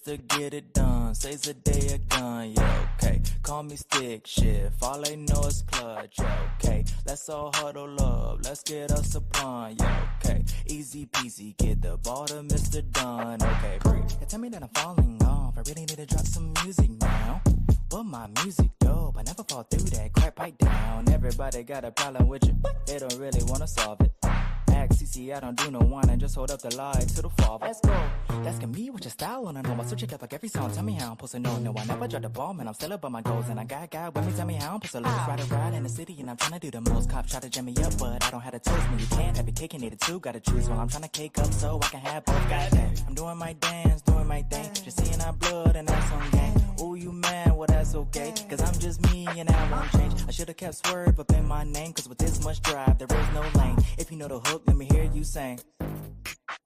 Mr. Get It Done, says a day a gun, yeah, okay. Call me stick shift, all they know is clutch, yeah, okay. Let's all huddle up, let's get us a pun, yeah, okay. Easy peasy, get the ball to Mr. Done, okay. Breathe. They tell me that I'm falling off, I really need to drop some music now. But my music dope, I never fall through that crap pipe down. Everybody got a problem with you, but they don't really wanna solve it. Ask CC, I don't do no one, and just hold up the light to the father. Let's go. Asking me what your style wanna know. I switch it up like every song. Tell me how I'm supposed to know. No, I never drop the ball, man. I'm still up on my goals, and I got God with me. Tell me how I'm supposed to live. Ride in the city, and I'm trying to do the most. Cops try to jam me up, but I don't have the toast. Me, you can't have your cake and eat it too. Gotta choose. Well, I'm trying to cake up so I can have both. Goddamn, I'm doing my dance, doing my thing. Just seeing our blood and that's on gang. Ooh, you man, well that's okay. Cause I'm just me and I won't change. I should've kept swerve up in my name. Cause with this much drive, there is no lane. If you know the hook, let me hear you sing.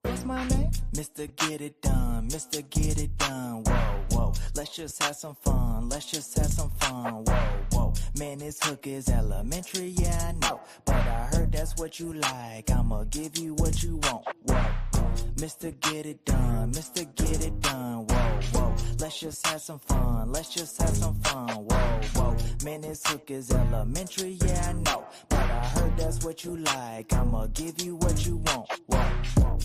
What's my name? Mr. Get It Done, Mr. Get It Done, whoa, whoa. Let's just have some fun, let's just have some fun, whoa, whoa. Man, this hook is elementary, yeah, I know. But I heard that's what you like, I'ma give you what you want, whoa. Mr. Get It Done, Mr. Get It Done, whoa, whoa. Let's just have some fun, let's just have some fun, whoa, whoa. Man, this hook is elementary, yeah, I know. But I heard that's what you like, I'ma give you what you want, whoa, whoa.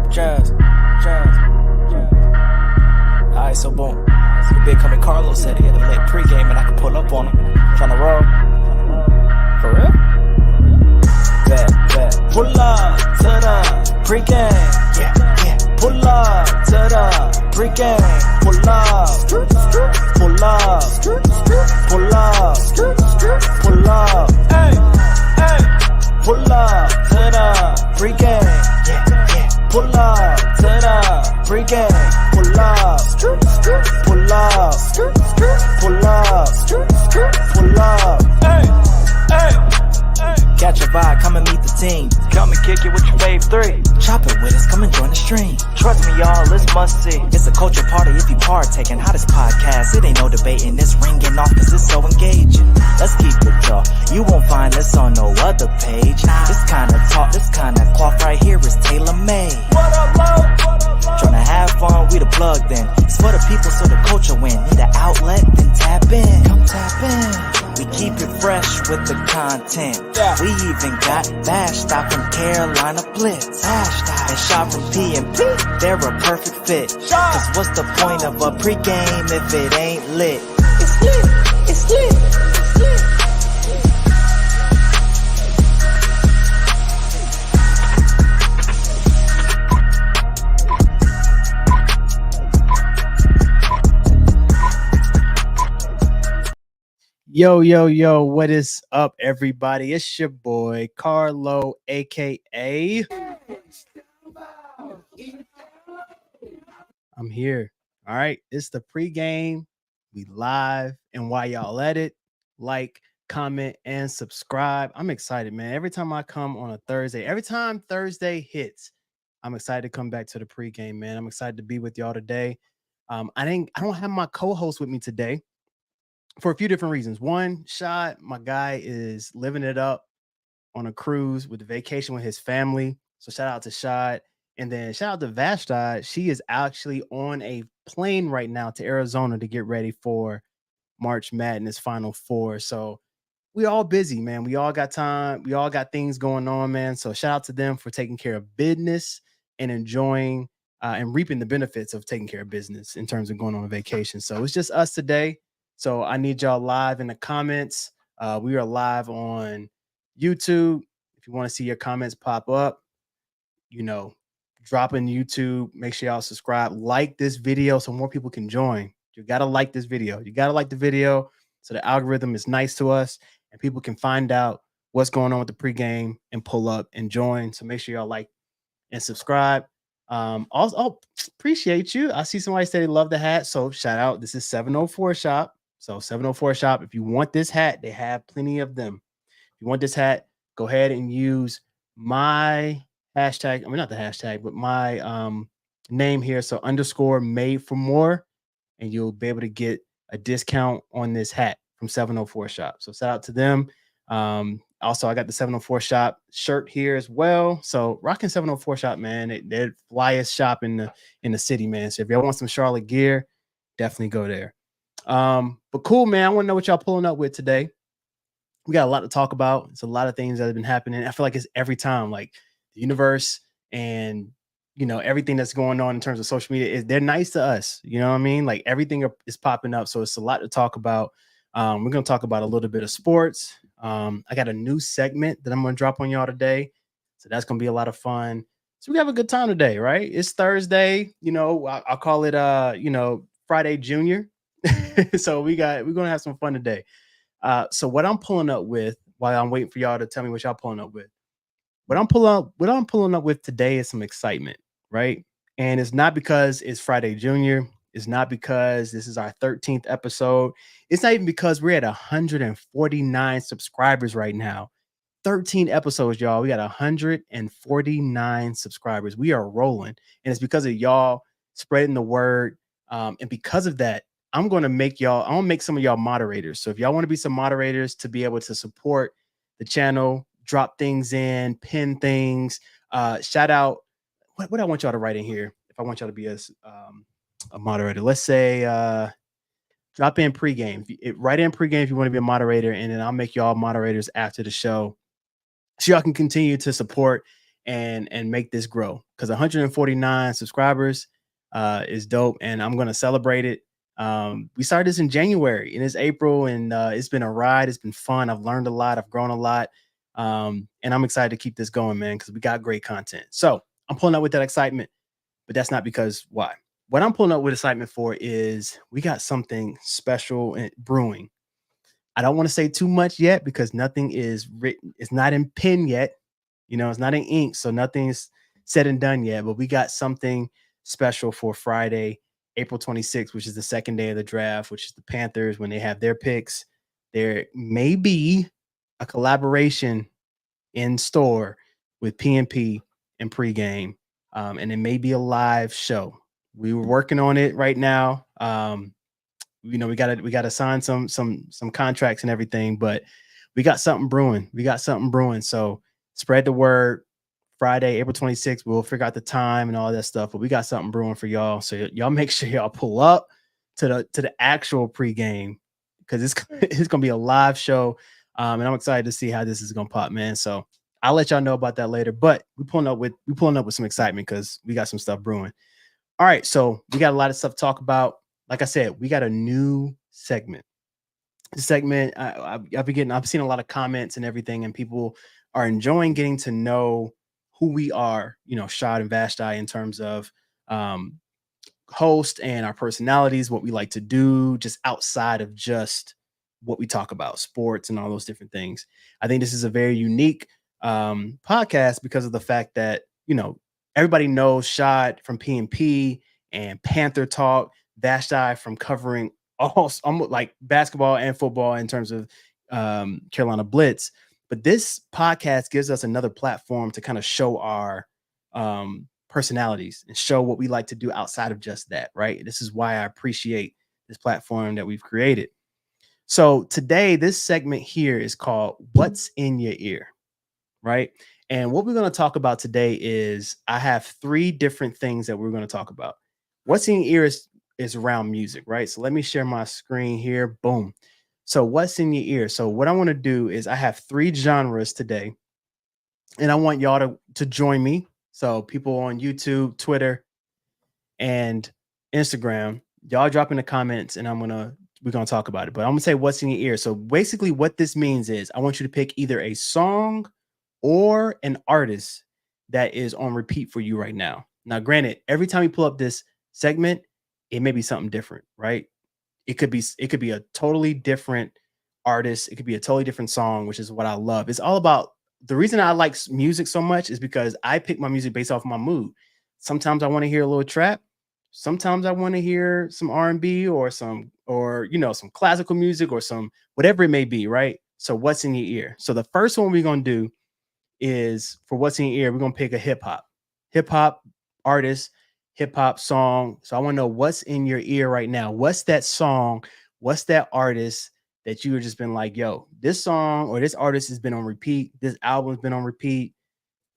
Jazz. Alright, so boom. The big coming Carlos said he had a lit pregame and I could pull up on him. Tryna roll. For real? Bet. Pull up to the pregame. Yeah. Pull up to the pregame. Pull up. Pull up. Pull up. Pull up. Hey. Pull up to the pregame. Pull up to the pregame. Pull up, pull up, pull up. Catch a vibe, come and meet the team. Come and kick it with your fave 3. Chop it with us, come and join the stream. Trust me, y'all, it's must see. It's a culture party if you partaking. Hottest podcast, it ain't no debating. It's ringing off cause it's so engaging. Let's keep it, y'all. You won't find this on no other page. This kind of talk, this kind of cloth right here is tailor-made. What up, Lo? Tryna have fun, we the plug then. It's for the people so the culture win. Need an outlet, then tap in. Come tap in. We keep it fresh with the content. We even got Bash Stop from Carolina Blitz. And Shot from P&P, they're a perfect fit. Cause what's the point of a pregame if it ain't lit? It's lit, it's lit, it's lit. Yo, what is up, everybody? It's your boy, Carlo, a.k.a. I'm here. All right, it's the pregame. We live, and while y'all at it, like, comment, and subscribe. I'm excited, man. Every time I come on a Thursday, every time Thursday hits, I'm excited to come back to the pregame, man. I'm excited to be with y'all today. I don't have my co-host with me today, for a few different reasons. One, Shad, my guy, is living it up on a cruise with a vacation with his family. So shout out to Shad. And then shout out to Vashti. She is actually on a plane right now to Arizona to get ready for March Madness Final Four. So we all busy, man. We all got time. We all got things going on, man. So shout out to them for taking care of business and enjoying and reaping the benefits of taking care of business in terms of going on a vacation. So it's just us today. So I need y'all live in the comments. We are live on YouTube. If you want to see your comments pop up, drop in YouTube. Make sure y'all subscribe. Like this video so more people can join. You got to like this video. You got to like the video so the algorithm is nice to us and people can find out what's going on with the pregame and pull up and join. So make sure y'all like and subscribe. Also, appreciate you. I see somebody say they love the hat. So shout out. This is 704 Shop. So 704 Shop, if you want this hat, they have plenty of them. If you want this hat, go ahead and use my hashtag. I mean, not the hashtag, but my name here. So _made for more, and you'll be able to get a discount on this hat. from 704 Shop. So shout out to them. Also, I got the 704 Shop shirt here as well. So rocking 704 Shop, man. They're flyest shop in the city, man. So if y'all want some Charlotte gear, definitely go there. But cool, man. I want to know what y'all pulling up with today. We got a lot to talk about. It's a lot of things that have been happening. I feel like it's every time, like the universe and everything that's going on in terms of social media they're nice to us. You know what I mean? Like everything is popping up, so it's a lot to talk about. We're gonna talk about a little bit of sports. I got a new segment that I'm gonna drop on y'all today, so that's gonna be a lot of fun. So we have a good time today, right? It's Thursday. I'll call it Friday Junior. So we're gonna have some fun today. So what I'm pulling up with while I'm waiting for y'all to tell me what y'all pulling up with, what I'm pulling up with today is some excitement, right? And it's not because it's Friday Junior. It's not because this is our 13th episode. It's not even because we're at 149 subscribers right now. 13 episodes, y'all. We got 149 subscribers. We are rolling. And it's because of y'all spreading the word. And because of that, I'm gonna make some of y'all moderators. So if y'all want to be some moderators to be able to support the channel, drop things in, pin things, shout out what I want y'all to write in here. If I want y'all to be a moderator, let's say drop in pregame. Write in pregame if you want to be a moderator, and then I'll make y'all moderators after the show so y'all can continue to support and make this grow, because 149 subscribers is dope, and I'm going to celebrate it. We started this in January and it's April, and it's been a ride. It's been fun. I've learned a lot. I've grown a lot. And I'm excited to keep this going, man, because we got great content. So I'm pulling up with that excitement, but that's not because why. What I'm pulling up with excitement for is we got something special and brewing. I don't want to say too much yet because nothing is written. It's not in pen yet. It's not in ink. So nothing's said and done yet. But we got something special for Friday, April 26th, which is the second day of the draft, which is the Panthers when they have their picks. There may be a collaboration in store with PNP and pregame. And it may be a live show. We were working on it right now. We gotta sign some contracts and everything, but we got something brewing. So spread the word. Friday, April 26th, we'll figure out the time and all that stuff, but we got something brewing for y'all. So y'all make sure y'all pull up to the actual pregame, because it's it's gonna be a live show. And I'm excited to see how this is gonna pop, man. So I'll let y'all know about that later. But we pulling up with some excitement because we got some stuff brewing. All right, so we got a lot of stuff to talk about. Like I said, we got a new segment. The segment, I've seen a lot of comments and everything, and people are enjoying getting to know who we are, Shad and Vashti, in terms of um, host and our personalities, what we like to do, just outside of just what we talk about, sports and all those different things. I think this is a very unique podcast because of the fact that everybody knows Shad from PNP and Panther Talk, Vashti from covering all almost like basketball and football in terms of Carolina Blitz. But this podcast gives us another platform to kind of show our personalities and show what we like to do outside of just that, right? This is why I appreciate this platform that we've created. So today, this segment here is called What's in Your Ear, right? And what we're going to talk about today is I have three different things that we're going to talk about. What's in your ear is around music, right? So let me share my screen here. Boom. So what's in your ear? So what I want to do is I have three genres today, and I want y'all to join me. So people on YouTube, Twitter, and Instagram, y'all drop in the comments, and we're gonna talk about it. But I'm gonna say what's in your ear. So basically, what this means is I want you to pick either a song or an artist that is on repeat for you right now. Now, granted, every time you pull up this segment, it may be something different, right? It could be a totally different artist. It could be a totally different song, which is what I love. It's all about the reason I like music so much is because I pick my music based off my mood. Sometimes I want to hear a little trap. Sometimes I want to hear some R&B or some classical music or some whatever it may be, right? So what's in your ear? So the first one we're gonna do is for what's in your ear, we're gonna pick a hip hop artist, hip hop song. So I want to know what's in your ear right now. What's that song? What's that artist that you have just been like, yo, this song or this artist has been on repeat. This album's been on repeat.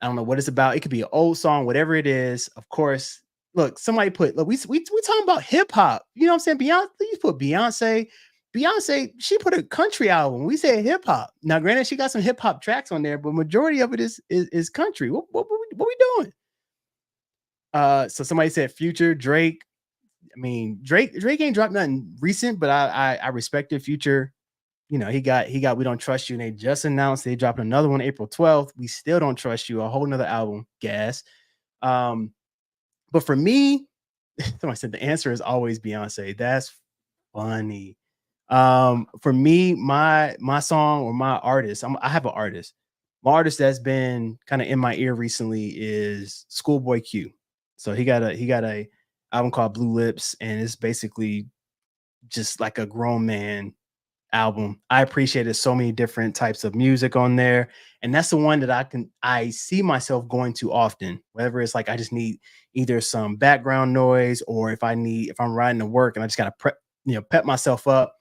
I don't know what it's about. It could be an old song, whatever it is. Of course, look, somebody put, look, we talking about hip hop. You know what I'm saying? Beyonce, you put Beyonce. Beyonce, she put a country album. We said hip hop. Now, granted, she got some hip hop tracks on there, but majority of it is country. What we doing? So somebody said Future, Drake. I mean, Drake ain't dropped nothing recent, but I respected Future. You know, he got We Don't Trust You, and they just announced they dropping another one April 12th. We Still Don't Trust You, a whole nother album. Gas. Um, but for me, somebody said the answer is always Beyonce. That's funny. For me, my song or my artist, I have an artist. My artist that's been kind of in my ear recently is Schoolboy Q. So he got a album called Blue Lips, and it's basically just like a grown man album. I appreciated so many different types of music on there. And that's the one that I see myself going to often, whether it's like I just need either some background noise, or if I'm riding to work and I just gotta pep myself up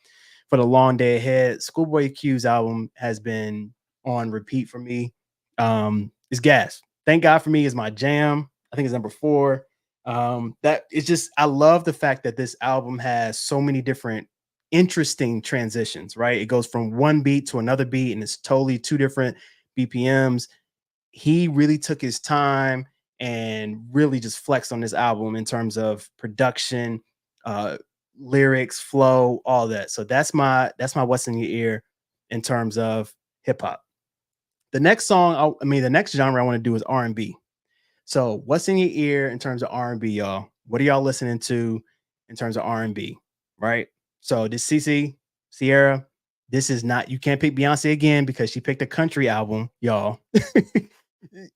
for the long day ahead. Schoolboy Q's album has been on repeat for me. It's gas. Thank God for Me is my jam. I think it's number 4. That it's just I love the fact that this album has so many different interesting transitions, right? It goes from one beat to another beat, and it's totally two different BPMs. He really took his time and really just flexed on this album in terms of production, uh, lyrics, flow, all that. So that's my what's in your ear in terms of hip hop. The next song, the next genre I want to do is R&B. So, what's in your ear in terms of R&B, y'all? What are y'all listening to in terms of R&B, right? So, this CC Sierra, this is not, you can't pick Beyonce again because she picked a country album, y'all.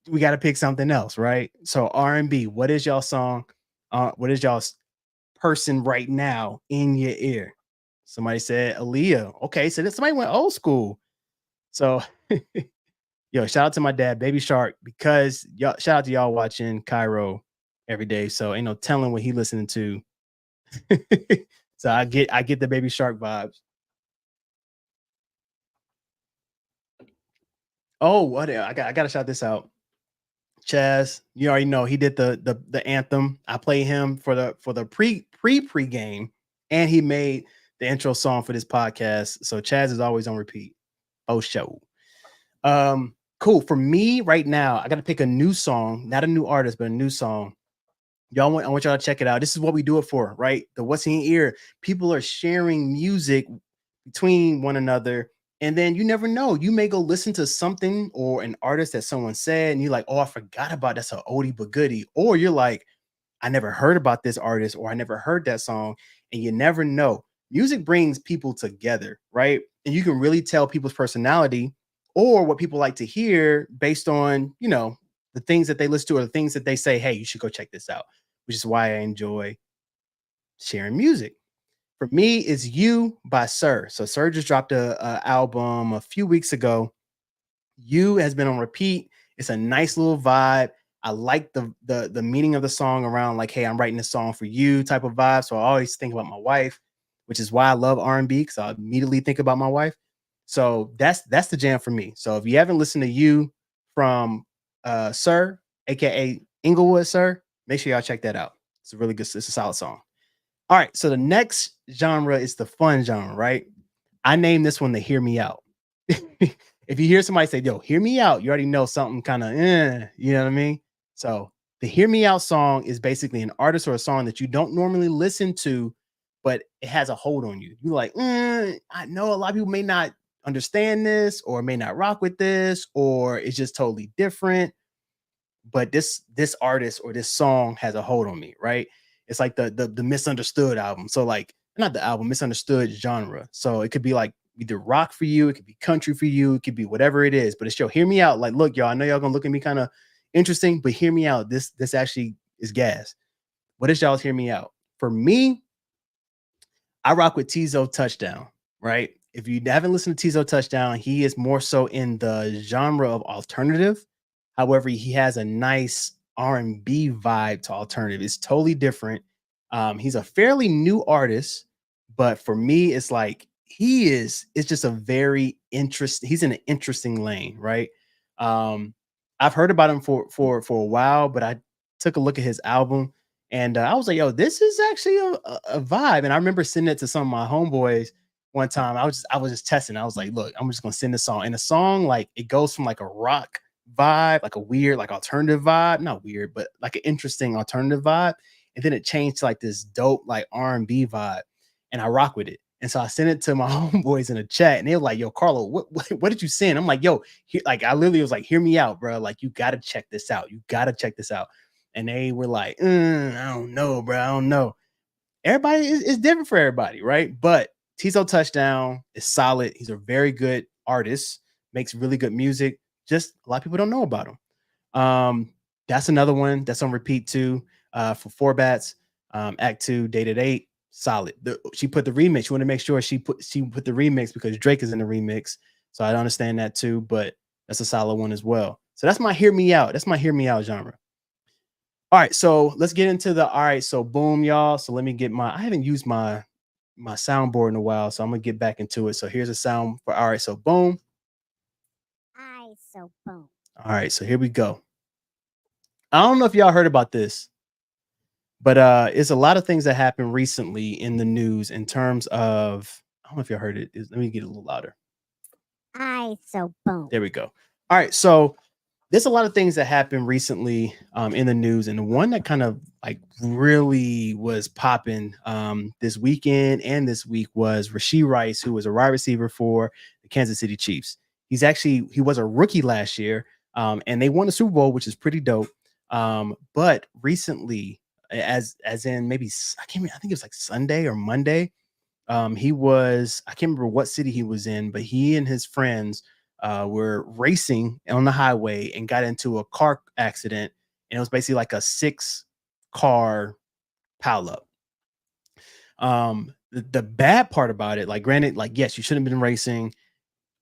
We got to pick something else, right? So, R&B, what is y'all song? What is y'all's person right now in your ear? Somebody said Aaliyah. Okay, so this somebody went old school. So, yo, shout out to my dad, Baby Shark, because y'all shout out to y'all watching Cairo every day. So ain't no telling what he listening to. So I get the Baby Shark vibes. Oh, what I gotta shout this out. Chaz, you already know he did the anthem. I play him for the pregame, and he made the intro song for this podcast. So Chaz is always on repeat. Oh show. Cool. For me right now, I gotta pick a new song, not a new artist, but a new song. I want y'all to check it out. This is what we do it for, right? The What's in Your Ear. People are sharing music between one another. And then you never know. You may go listen to something or an artist that someone said, and you're like, oh, I forgot about that's a oldie but goodie. Or you're like, I never heard about this artist, or I never heard that song. And you never know. Music brings people together, right? And you can really tell people's personality or what people like to hear based on, the things that they listen to or the things that they say, hey, you should go check this out, which is why I enjoy sharing music. For me, it's You by Sir. So Sir just dropped a album a few weeks ago. You has been on repeat. It's a nice little vibe. I like the meaning of the song around like, hey, I'm writing this song for you type of vibe. So I always think about my wife, which is why I love R&B, because I immediately think about my wife. So that's the jam for me. So if you haven't listened to You from Sir, aka Inglewood Sir, make sure y'all check that out. It's a really good, it's a solid song. All right, so the next genre is the fun genre, right? I named this one the Hear Me Out. If you hear somebody say, yo, hear me out, you already know something kind of, you know what I mean? So the Hear Me Out song is basically an artist or a song that you don't normally listen to, but it has a hold on you. You're like, I know a lot of people may not understand this or may not rock with this, or it's just totally different, but this artist or this song has a hold on me, right? It's like the Misunderstood album. So like not the album, Misunderstood genre. So it could be like either rock for you, it could be country for you, it could be whatever it is. But it's Hear Me Out. Like, look, y'all, I know y'all gonna look at me kind of interesting, but hear me out. This actually is gas. What is y'all's Hear Me Out? For me, I rock with Tizo Touchdown, right? If you haven't listened to Tizo Touchdown, he is more so in the genre of alternative. However, he has a nice R&B vibe to alternative. It's totally different. He's a fairly new artist, but for me, it's like he is it's just a very interesting he's in an interesting lane, right? Um I've heard about him for a while, but I took a look at his album and I was like, yo, this is actually a vibe. And I remember sending it to some of my homeboys one time. I was just testing. I was like, look, I'm just gonna send this song. And the song, like, it goes from like a rock vibe, like a weird, like alternative vibe, not weird, but like an interesting alternative vibe. And then it changed to like this dope, like R&B vibe. And I rock with it. And so I sent it to my homeboys in a chat, and they were like, "Yo, Carlo, what did you send?" I'm like, "Yo, like I literally was like, hear me out, bro. Like you got to check this out. You got to check this out." And they were like, "I don't know, bro. I don't know." Everybody is different for everybody, right? But Tizo Touchdown is solid. He's a very good artist, makes really good music. Just a lot of people don't know about him. Um, that's another one that's on repeat too. For four bats, Act Two, Dated Eight, solid. She put the remix. You want to make sure she put the remix because Drake is in the remix. So I understand that too, but that's a solid one as well. So that's my hear me out. That's my hear me out genre. All right, so let's get into the all right. So boom, y'all. So let me get I haven't used my soundboard in a while, so I'm gonna get back into it. So here's a sound for all right. So boom. I so boom. All right, so here we go. I don't know if y'all heard about this, but it's a lot of things that happened recently in the news in terms of I don't know if y'all heard it. Let me get a little louder. I so boom. There we go. All right, so there's a lot of things that happened recently in the news, and the one that kind of like really was popping this weekend and this week was Rasheed Rice, who was a wide receiver for the Kansas City Chiefs. He was a rookie last year, and they won the Super Bowl, which is pretty dope. But recently, as in maybe I think it was like Sunday or Monday. I can't remember what city he was in, but he and his friends were racing on the highway and got into a car accident. And it was basically like a 6 car pileup. The bad part about it, like, granted, like, yes, you shouldn't have been racing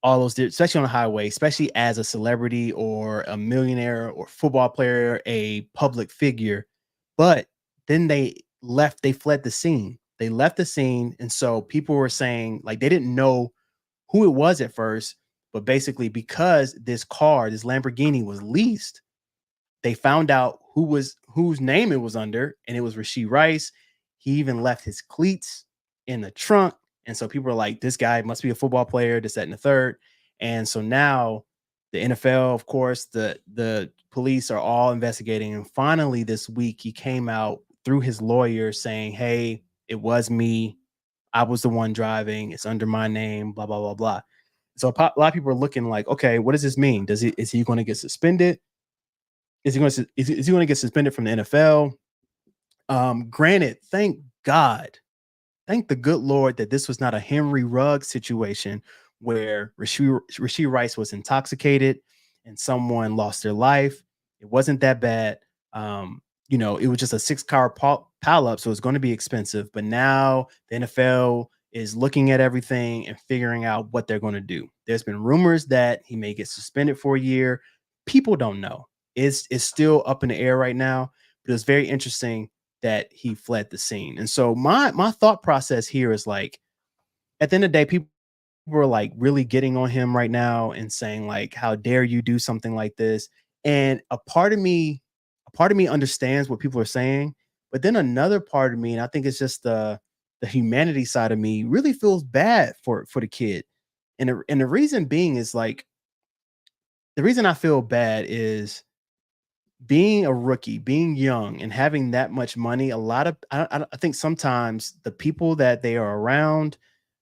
all those, especially on the highway, especially as a celebrity or a millionaire or football player, a public figure. But then they fled the scene. They left the scene. And so people were saying, like, they didn't know who it was at first, but basically because this Lamborghini was leased, they found out whose name it was under, and it was Rasheed Rice. He even left his cleats in the trunk. And so people are like, this guy must be a football player, this, that, and the third. And so now the NFL, of course, the police are all investigating. And finally, this week, he came out through his lawyer saying, hey, it was me. I was the one driving. It's under my name, blah, blah, blah, blah. So a lot of people are looking like, okay, what does this mean? Is he going to get suspended? Is he going to get suspended from the NFL? Granted, thank the good Lord that this was not a Henry Ruggs situation where Rasheed Rice was intoxicated and someone lost their life. It wasn't that bad. It was just a 6 car pile up, so it's going to be expensive. But now the NFL is looking at everything and figuring out what they're going to do. There's been rumors that he may get suspended for a year. People don't know. It's still up in the air right now, but it's very interesting that he fled the scene. And so my thought process here is like, at the end of the day, people are like really getting on him right now and saying like, how dare you do something like this? And a part of me understands what people are saying, but then another part of me, and I think it's just the humanity side of me, really feels bad for the kid. And the reason being is like, the reason I feel bad is being a rookie, being young, and having that much money. A lot of I think sometimes the people that they are around,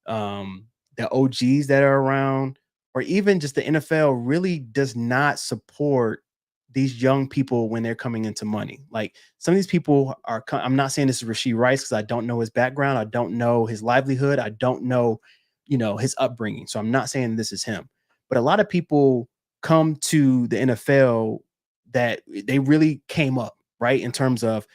the OGs that are around, or even just the NFL really does not support these young people when they're coming into money. Like, some of these people are. I'm not saying this is Rasheed Rice because I don't know his background, I don't know his livelihood, I don't know, his upbringing. So I'm not saying this is him, but a lot of people come to the NFL that they really came up right in terms of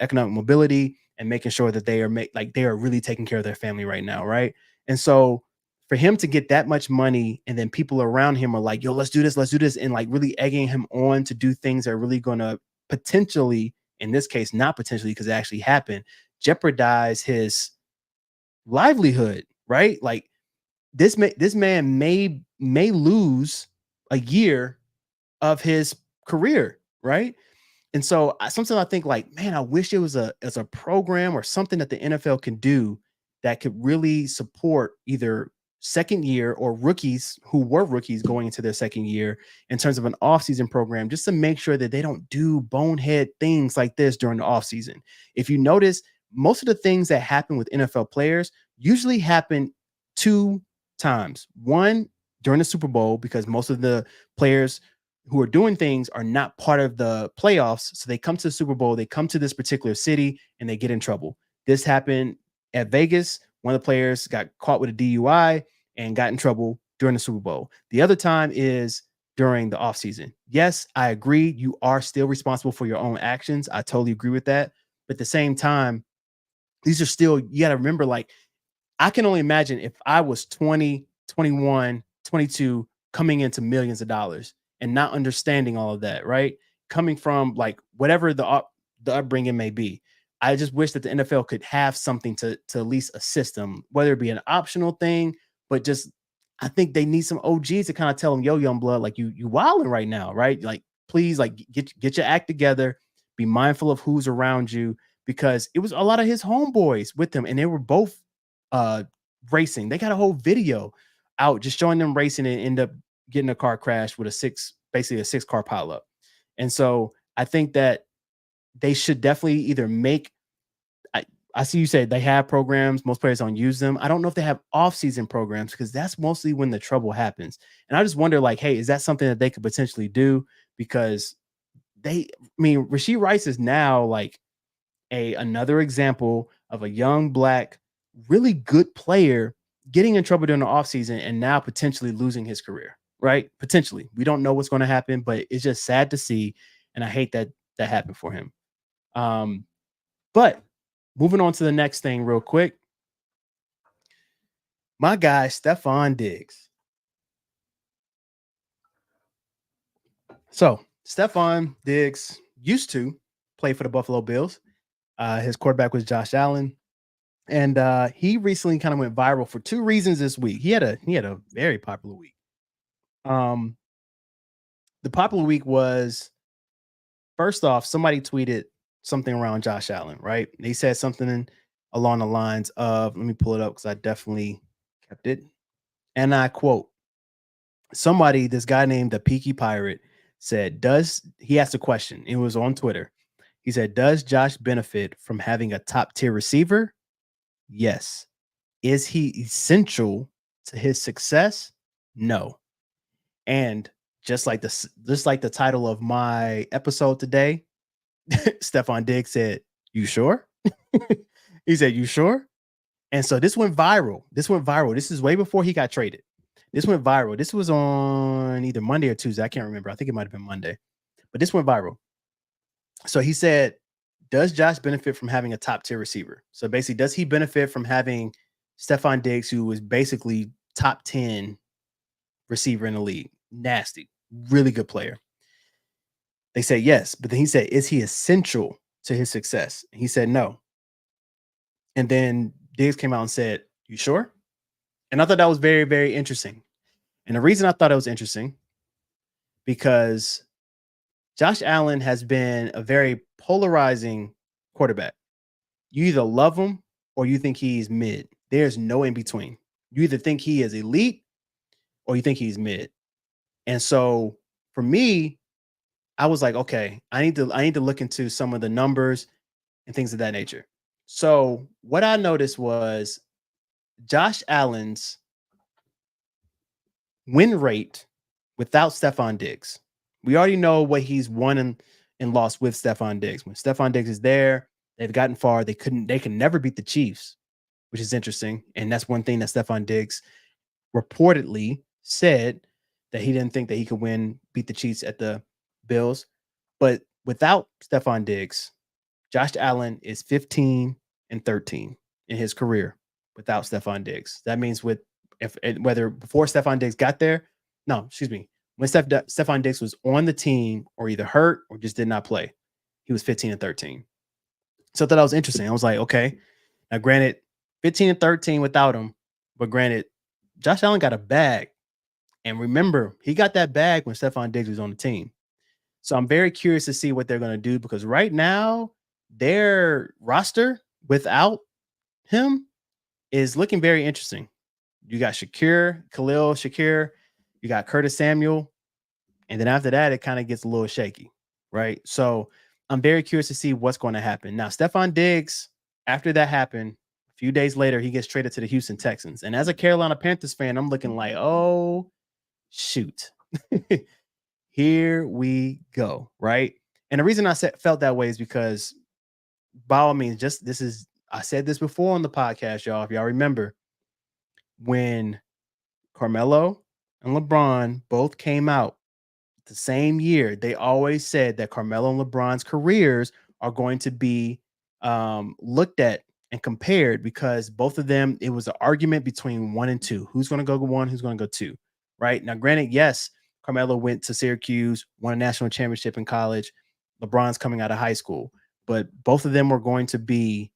economic mobility and making sure that they are really taking care of their family right now, right? And so for him to get that much money and then people around him are like, yo, let's do this, and like really egging him on to do things that are really going to potentially, in this case, not potentially because it actually happened, jeopardize his livelihood, right? Like, this man may lose a year of his career, right? And so sometimes I think like, man, I wish it was a program or something that the NFL can do that could really support either second year or rookies who were rookies going into their second year in terms of an offseason program, just to make sure that they don't do bonehead things like this during the offseason. If you notice, most of the things that happen with NFL players usually happen two times. One, during the Super Bowl, because most of the players who are doing things are not part of the playoffs. So they come to the Super Bowl, they come to this particular city, and they get in trouble. This happened at Vegas. One of the players got caught with a DUI and got in trouble during the Super Bowl. The other time is during the offseason. Yes, I agree. You are still responsible for your own actions. I totally agree with that. But at the same time, these are still, you got to remember, like, I can only imagine if I was 20, 21, 22, coming into millions of dollars and not understanding all of that, right? Coming from like whatever the upbringing may be. I just wish that the NFL could have something to at least assist them, whether it be an optional thing, but just I think they need some OGs to kind of tell them, yo, young blood, like you wilding right now, right? Like, please, like get your act together, be mindful of who's around you, because it was a lot of his homeboys with him, and they were both uh racing. They got a whole video out just showing them racing and end up getting a car crash with basically a six car pileup. And so I think that they should definitely either make I, I see you said they have programs, most players don't use them. I don't know if they have off-season programs because that's mostly when the trouble happens. And I just wonder, like, hey, is that something that they could potentially do? Because Rashid Rice is now like another example of a young black really good player getting in trouble during the offseason and now potentially losing his career, right? Potentially. We don't know what's going to happen, but it's just sad to see. And I hate that that happened for him. Um, but moving on to the next thing, real quick. My guy, Stephon Diggs. So, Stephon Diggs used to play for the Buffalo Bills. His quarterback was Josh Allen. And he recently kind of went viral for two reasons this week. He had a very popular week. Um, the popular week was, first off, somebody tweeted something around Josh Allen, right? They said something along the lines of, let me pull it up because I definitely kept it. And I quote, this guy named the Peaky Pirate said, he asked a question? It was on Twitter. He said, does Josh benefit from having a top tier receiver? Yes. Is he essential to his success? No. And just like the title of my episode today, Stephon Diggs said, "You sure?" He said, "You sure?" And so this went viral. This is way before he got traded. This went viral. This was on either Monday or Tuesday. I can't remember. I think it might have been Monday. But this went viral. So he said, does Josh benefit from having a top tier receiver? So basically, does he benefit from having Stephon Diggs, who was basically top 10 receiver in the league? Nasty, really good player. They said yes, but then he said, is he essential to his success? And he said no. And then Diggs came out and said, you sure? And I thought that was very, very interesting. And the reason I thought it was interesting, because Josh Allen has been a very polarizing quarterback. You either love him or you think he's mid. There's no in between. You either think he is elite or you think he's mid. And so for me, I was like, okay, I need to look into some of the numbers and things of that nature. So what I noticed was Josh Allen's win rate without Stephon Diggs. We already know what he's won and lost with Stephon Diggs. When Stephon Diggs is there, they've gotten far. They can never beat the Chiefs, which is interesting. And that's one thing that Stephon Diggs reportedly said, that he didn't think that he could beat the Chiefs at the Bills. But without Stephon Diggs, Josh Allen is 15-13 in his career without Stephon Diggs. That means whether before Stephon Diggs got there, no, excuse me, when Stephon Diggs was on the team or either hurt or just did not play, he was 15-13. So I thought that was interesting. I was like, okay, now granted, 15-13 without him, but granted, Josh Allen got a bag. And remember, he got that bag when Stephon Diggs was on the team. So I'm very curious to see what they're going to do because right now their roster without him is looking very interesting. You got Khalil Shakir, you got Curtis Samuel, and then after that, it kind of gets a little shaky, right? So I'm very curious to see what's going to happen. Now, Stephon Diggs, after that happened, a few days later, he gets traded to the Houston Texans. And as a Carolina Panthers fan, I'm looking like, oh, shoot. Here we go, right? And the reason felt that way is because, by all means, I said this before on the podcast, y'all. If y'all remember, when Carmelo and LeBron both came out the same year, they always said that Carmelo and LeBron's careers are going to be looked at and compared because both of them, it was an argument between 1 and 2. Who's going to go 1? Who's going to go 2? Right now, granted, yes, Carmelo went to Syracuse, won a national championship in college. LeBron's coming out of high school, but both of them were going to be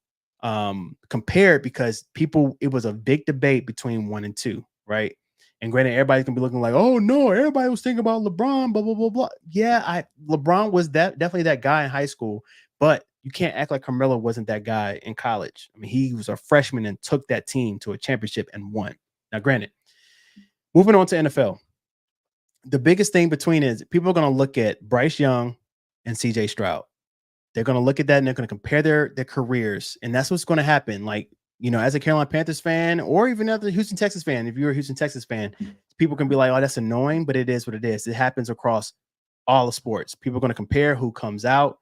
compared because it was a big debate between 1 and 2, right? And granted, everybody's gonna be looking like, oh no, everybody was thinking about LeBron, blah blah blah blah. Yeah, LeBron was definitely that guy in high school, but you can't act like Carmelo wasn't that guy in college. I mean, he was a freshman and took that team to a championship and won. Now, granted, moving on to NFL, the biggest thing between is people are gonna look at Bryce Young and CJ Stroud. They're going to look at that and they're going to compare their careers. And that's what's going to happen. Like, as a Carolina Panthers fan, or even as a Houston Texas fan, if you're a Houston Texas fan, people can be like, oh, that's annoying, but it is what it is. It happens across all the sports. People are going to compare who comes out,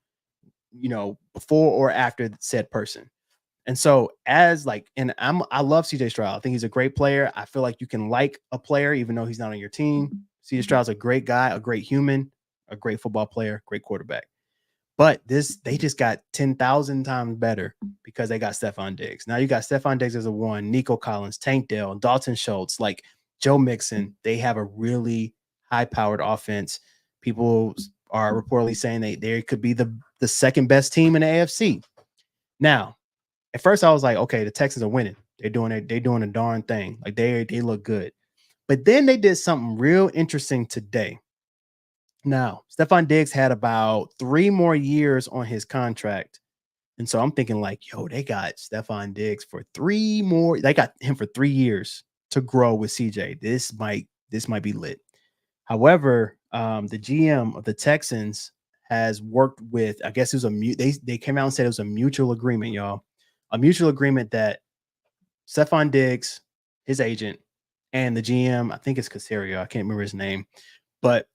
before or after said person. And so I love CJ Stroud. I think he's a great player. I feel like you can like a player even though he's not on your team. CJ Stroud's a great guy, a great human, a great football player, great quarterback. But they just got 10,000 times better because they got Stephon Diggs. Now you got Stephon Diggs as a 1, Nico Collins, Tank Dell, Dalton Schultz, like Joe Mixon. They have a really high-powered offense. People are reportedly saying they could be the second best team in the AFC. Now, at first I was like, okay, the Texans are winning. They're doing a darn thing. Like they look good. But then they did something real interesting today. Now, Stephon Diggs had about 3 more years on his contract. And so I'm thinking like, yo, they got Stephon Diggs for 3 more. They got him for 3 years to grow with CJ. This might be lit. However, the GM of the Texans has worked with, I guess it was they came out and said it was a mutual agreement, y'all. A mutual agreement that Stephon Diggs, his agent, and the GM, I think it's Casario, I can't remember his name, but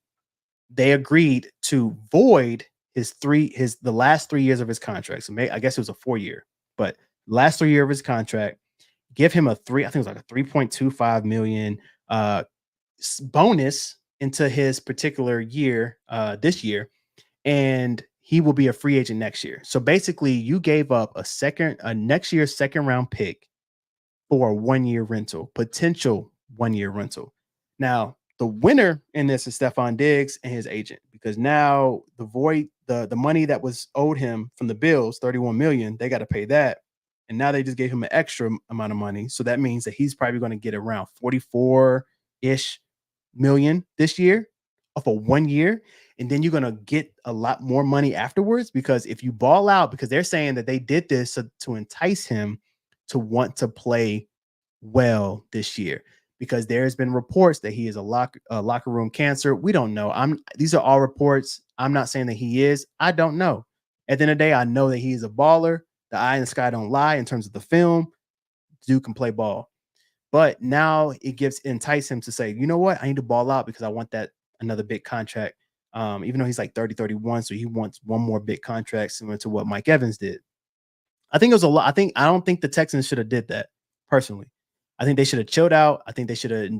they agreed to void the last 3 years of his contract. So I guess it was a 4-year, but last 3 year of his contract, give him I think it was like a 3.25 million bonus into his particular year, this year, and he will be a free agent next year. So basically, you gave up a next year's second round pick for a 1-year rental, potential 1-year rental. Now, the winner in this is Stephon Diggs and his agent, because now the money that was owed him from the Bills, 31 million, they got to pay that. And now they just gave him an extra amount of money. So that means that he's probably going to get around 44-ish million this year off of 1 year. And then you're going to get a lot more money afterwards, because if you ball out, because they're saying that they did this to entice him to want to play well this year, because there's been reports that he is a locker room cancer. We don't know. These are all reports. I'm not saying that he is. I don't know. At the end of the day, I know that he's a baller. The eye in the sky don't lie in terms of the film. Dude can play ball. But now it entice him to say, you know what? I need to ball out because I want that another big contract. Even though he's like 30, 31, so he wants one more big contract similar to what Mike Evans did. I think it was a lot. I don't think the Texans should have did that personally. I think they should have chilled out. I think they should have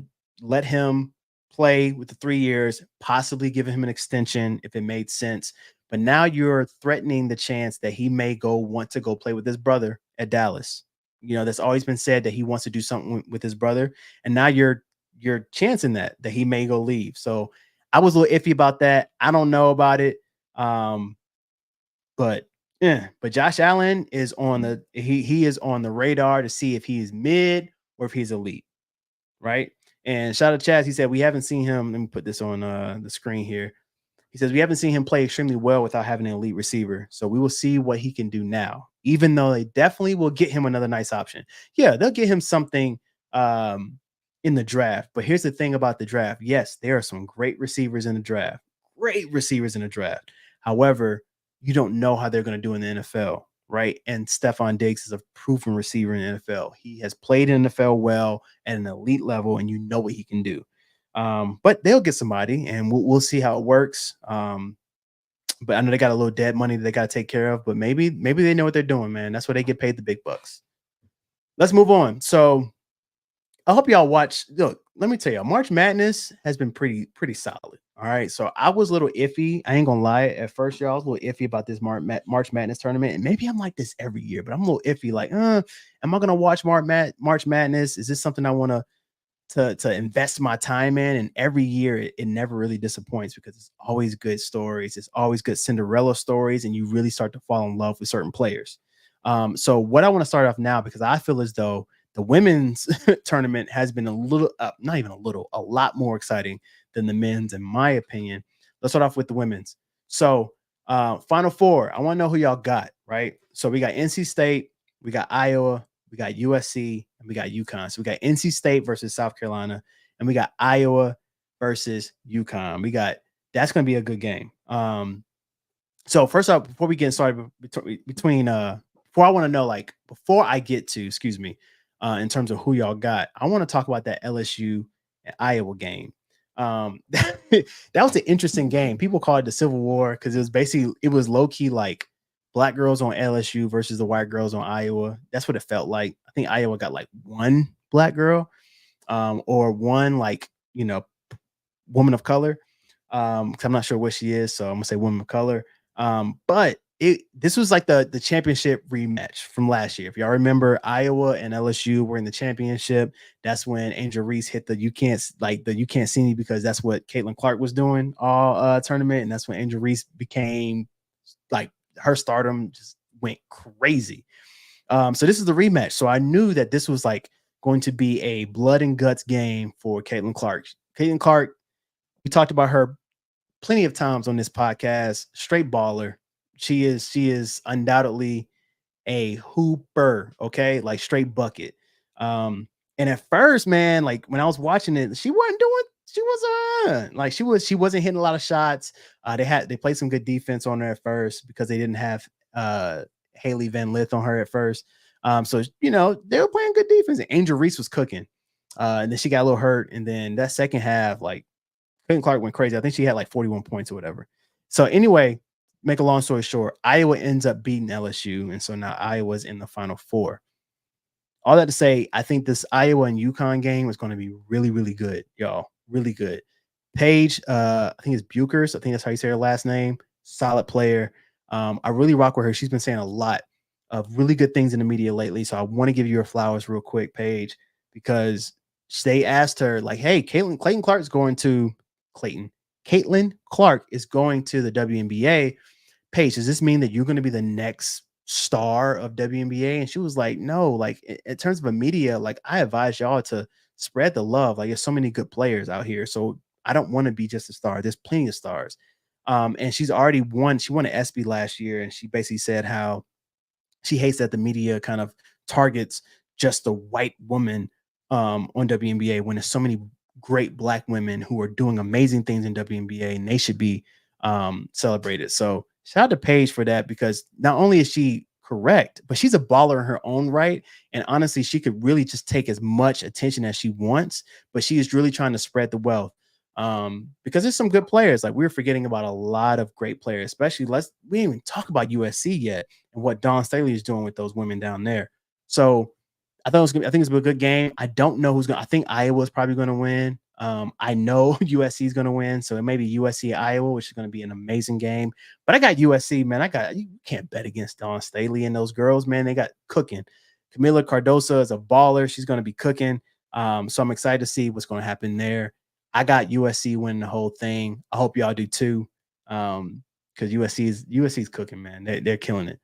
let him play with the 3 years, possibly given him an extension if it made sense. But now you're threatening the chance that he may want to go play with his brother at Dallas. That's always been said that he wants to do something with his brother. And now you're chancing that he may go leave. So I was a little iffy about that. I don't know about it. But Josh Allen is he is on the radar to see if he is mid or if he's elite, right? And shout out to Chaz. He said we haven't seen him. Let me put this on the screen here. He says we haven't seen him play extremely well without having an elite receiver. So we will see what he can do now. Even though they definitely will get him another nice option. Yeah, they'll get him something um, in the draft. But here's the thing about the draft. Yes, there are some great receivers in the draft. Great receivers in the draft. However, you don't know how they're going to do in the NFL, right? And Stephon Diggs is a proven receiver in the NFL. He has played in the NFL well at an elite level, and you know what he can do. But they'll get somebody, and we'll see how it works. But I know they got a little dead money that they got to take care of. But maybe they know what they're doing, man. That's why they get paid the big bucks. Let's move on. So I hope y'all watch. Look, let me tell you, March Madness has been pretty solid. All right, so I was a little iffy. I ain't gonna lie. At first, y'all, I was a little iffy about this March Madness tournament, and maybe I'm like this every year, but I'm a little iffy. Like, am I gonna watch March Madness? Is this something I want to invest my time in? And every year it never really disappoints because it's always good stories. It's always good Cinderella stories, and you really start to fall in love with certain players. So what I want to start off now, because I feel as though the women's tournament has been a little, not even a little, a lot more exciting than the men's, in my opinion. Let's start off with the women's. So Final Four, I want to know who y'all got, right? So we got NC State, we got Iowa, we got USC, and we got UConn. So we got NC State versus South Carolina, and we got Iowa versus UConn. That's going to be a good game. So first up, before we get started, before I want to know, like, before I get to, excuse me, in terms of who y'all got, I want to talk about that LSU and Iowa game. That was an interesting game. People call it the Civil War because it was low key like black girls on LSU versus the white girls on Iowa. That's what it felt like. I think Iowa got like one black girl, or one, like, woman of color. 'Cause I'm not sure what she is, so I'm gonna say woman of color. But this was like the championship rematch from last year. If y'all remember, Iowa and LSU were in the championship. That's when Angel Reese hit the you can't see me, because that's what Caitlin Clark was doing all tournament, and that's when Angel Reese became, like, her stardom just went crazy. So this is the rematch. So I knew that this was like going to be a blood and guts game for Caitlin Clark. Caitlin Clark, we talked about her plenty of times on this podcast. Straight baller. She is undoubtedly a hooper. Okay, like straight bucket. And at first, man, like when I was watching it, she wasn't doing. She was like she wasn't hitting a lot of shots. They played some good defense on her at first because they didn't have Haley Van Lith on her at first. So they were playing good defense. And Angel Reese was cooking. And then she got a little hurt. And then that second half, like, Caitlin Clark went crazy. I think she had like 41 points or whatever. So anyway, make a long story short, Iowa ends up beating LSU, and so now Iowa's in the Final Four. All that to say, I think this Iowa and UConn game is going to be really, really good, y'all. Really good. Paige, I think it's Buchers. I think that's how you say her last name. Solid player. I really rock with her. She's been saying a lot of really good things in the media lately. So I want to give you her flowers real quick, Paige, because they asked her, like, hey, Clayton Clark is going to Caitlin Clark is going to the WNBA. Paige, does this mean that you're going to be the next star of WNBA? And she was like, no, like, in terms of a media, like, I advise y'all to spread the love. Like, there's so many good players out here. So I don't want to be just a star. There's plenty of stars. And she's already won. She won an ESPY last year, and she basically said how she hates that the media kind of targets just the white woman on WNBA when there's so many great black women who are doing amazing things in WNBA, and they should be celebrated. So shout out to Paige for that, because not only is she correct, but she's a baller in her own right. And honestly, she could really just take as much attention as she wants, but she is really trying to spread the wealth. Because there's some good players. Like, we're forgetting about a lot of great players, especially we didn't even talk about USC yet and what Dawn Staley is doing with those women down there. So I think it's a good game. I don't know who's going to, I think Iowa's probably going to win. I know USC is going to win. So it may be USC Iowa, which is going to be an amazing game. But I got USC, man. You can't bet against Dawn Staley and those girls, man. They got cooking. Camila Cardoso is a baller. She's going to be cooking. So I'm excited to see what's going to happen there. I got USC winning the whole thing. I hope y'all do too. Because USC's cooking, man. They're killing it.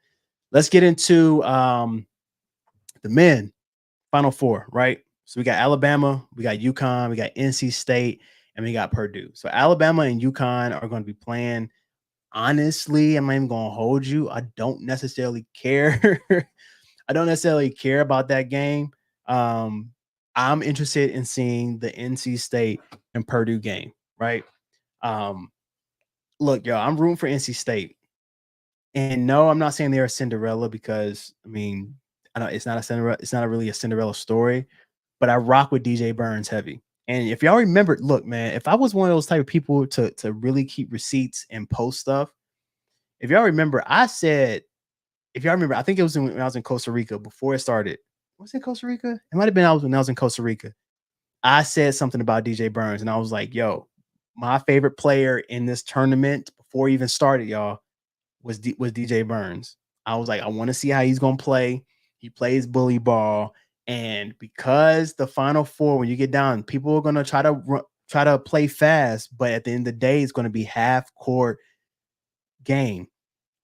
Let's get into the men Final Four, right? So we got Alabama, we got UConn, we got NC State, and we got Purdue. So Alabama and UConn are going to be playing. Honestly, I'm not even going to hold you. I don't necessarily care. I don't necessarily care about that game. Um, I'm interested in seeing the NC State and Purdue game, right? Um, Look, yo, I'm rooting for NC State. And no, I'm not saying they're a Cinderella because I mean, I know it's not a Cinderella, it's not a really a Cinderella story, but I rock with DJ Burns heavy. And if y'all remember, look, man, if I was one of those type of people to really keep receipts and post stuff, if y'all remember, I said, if y'all remember, I think it was when I was in Costa Rica before it started. Was it Costa Rica? It might have been when I was in Costa Rica. I said something about DJ Burns, and I was like, yo, my favorite player in this tournament before it even started, y'all, was DJ Burns. I was like, I want to see how he's gonna play. He plays bully ball, and because the Final Four, when you get down, people are gonna try to play fast, but at the end of the day, it's gonna be half court game,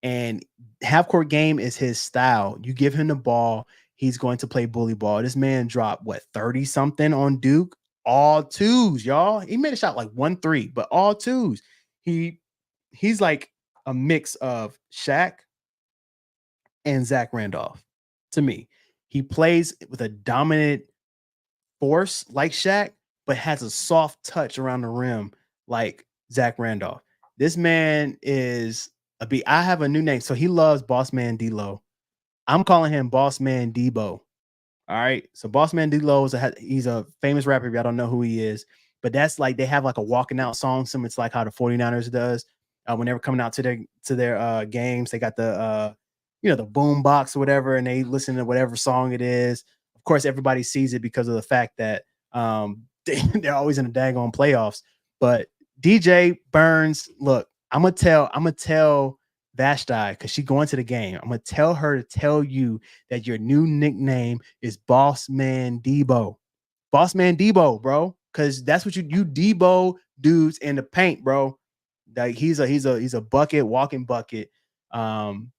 and half court game is his style. You give him the ball, he's going to play bully ball. This man dropped what 30 something on Duke, all twos, y'all. He made a shot like 1-3, but all twos. He he's like a mix of Shaq and Zach Randolph to me. He plays with a dominant force like Shaq, but has a soft touch around the rim like Zach Randolph. This man is a beat. I have a new name. So he loves Boss Man D-Lo. I'm calling him Boss Man Debo. All right. So Bossman D-Lo he's a famous rapper. If y'all don't know who he is, but that's like they have like a walking out song. Some it's like how the 49ers does when they're coming out to their games. They got the the boom box or whatever, and they listen to whatever song it is. Of course, everybody sees it because of the fact that they're always in the daggone playoffs. But DJ Burns, look, I'm gonna tell Vashti because she's going to the game. I'm gonna tell her to tell you that your new nickname is Boss Man Debo. Boss Man Debo, bro. Cause that's what you Debo dudes in the paint, bro. Like he's a bucket, walking bucket. Um,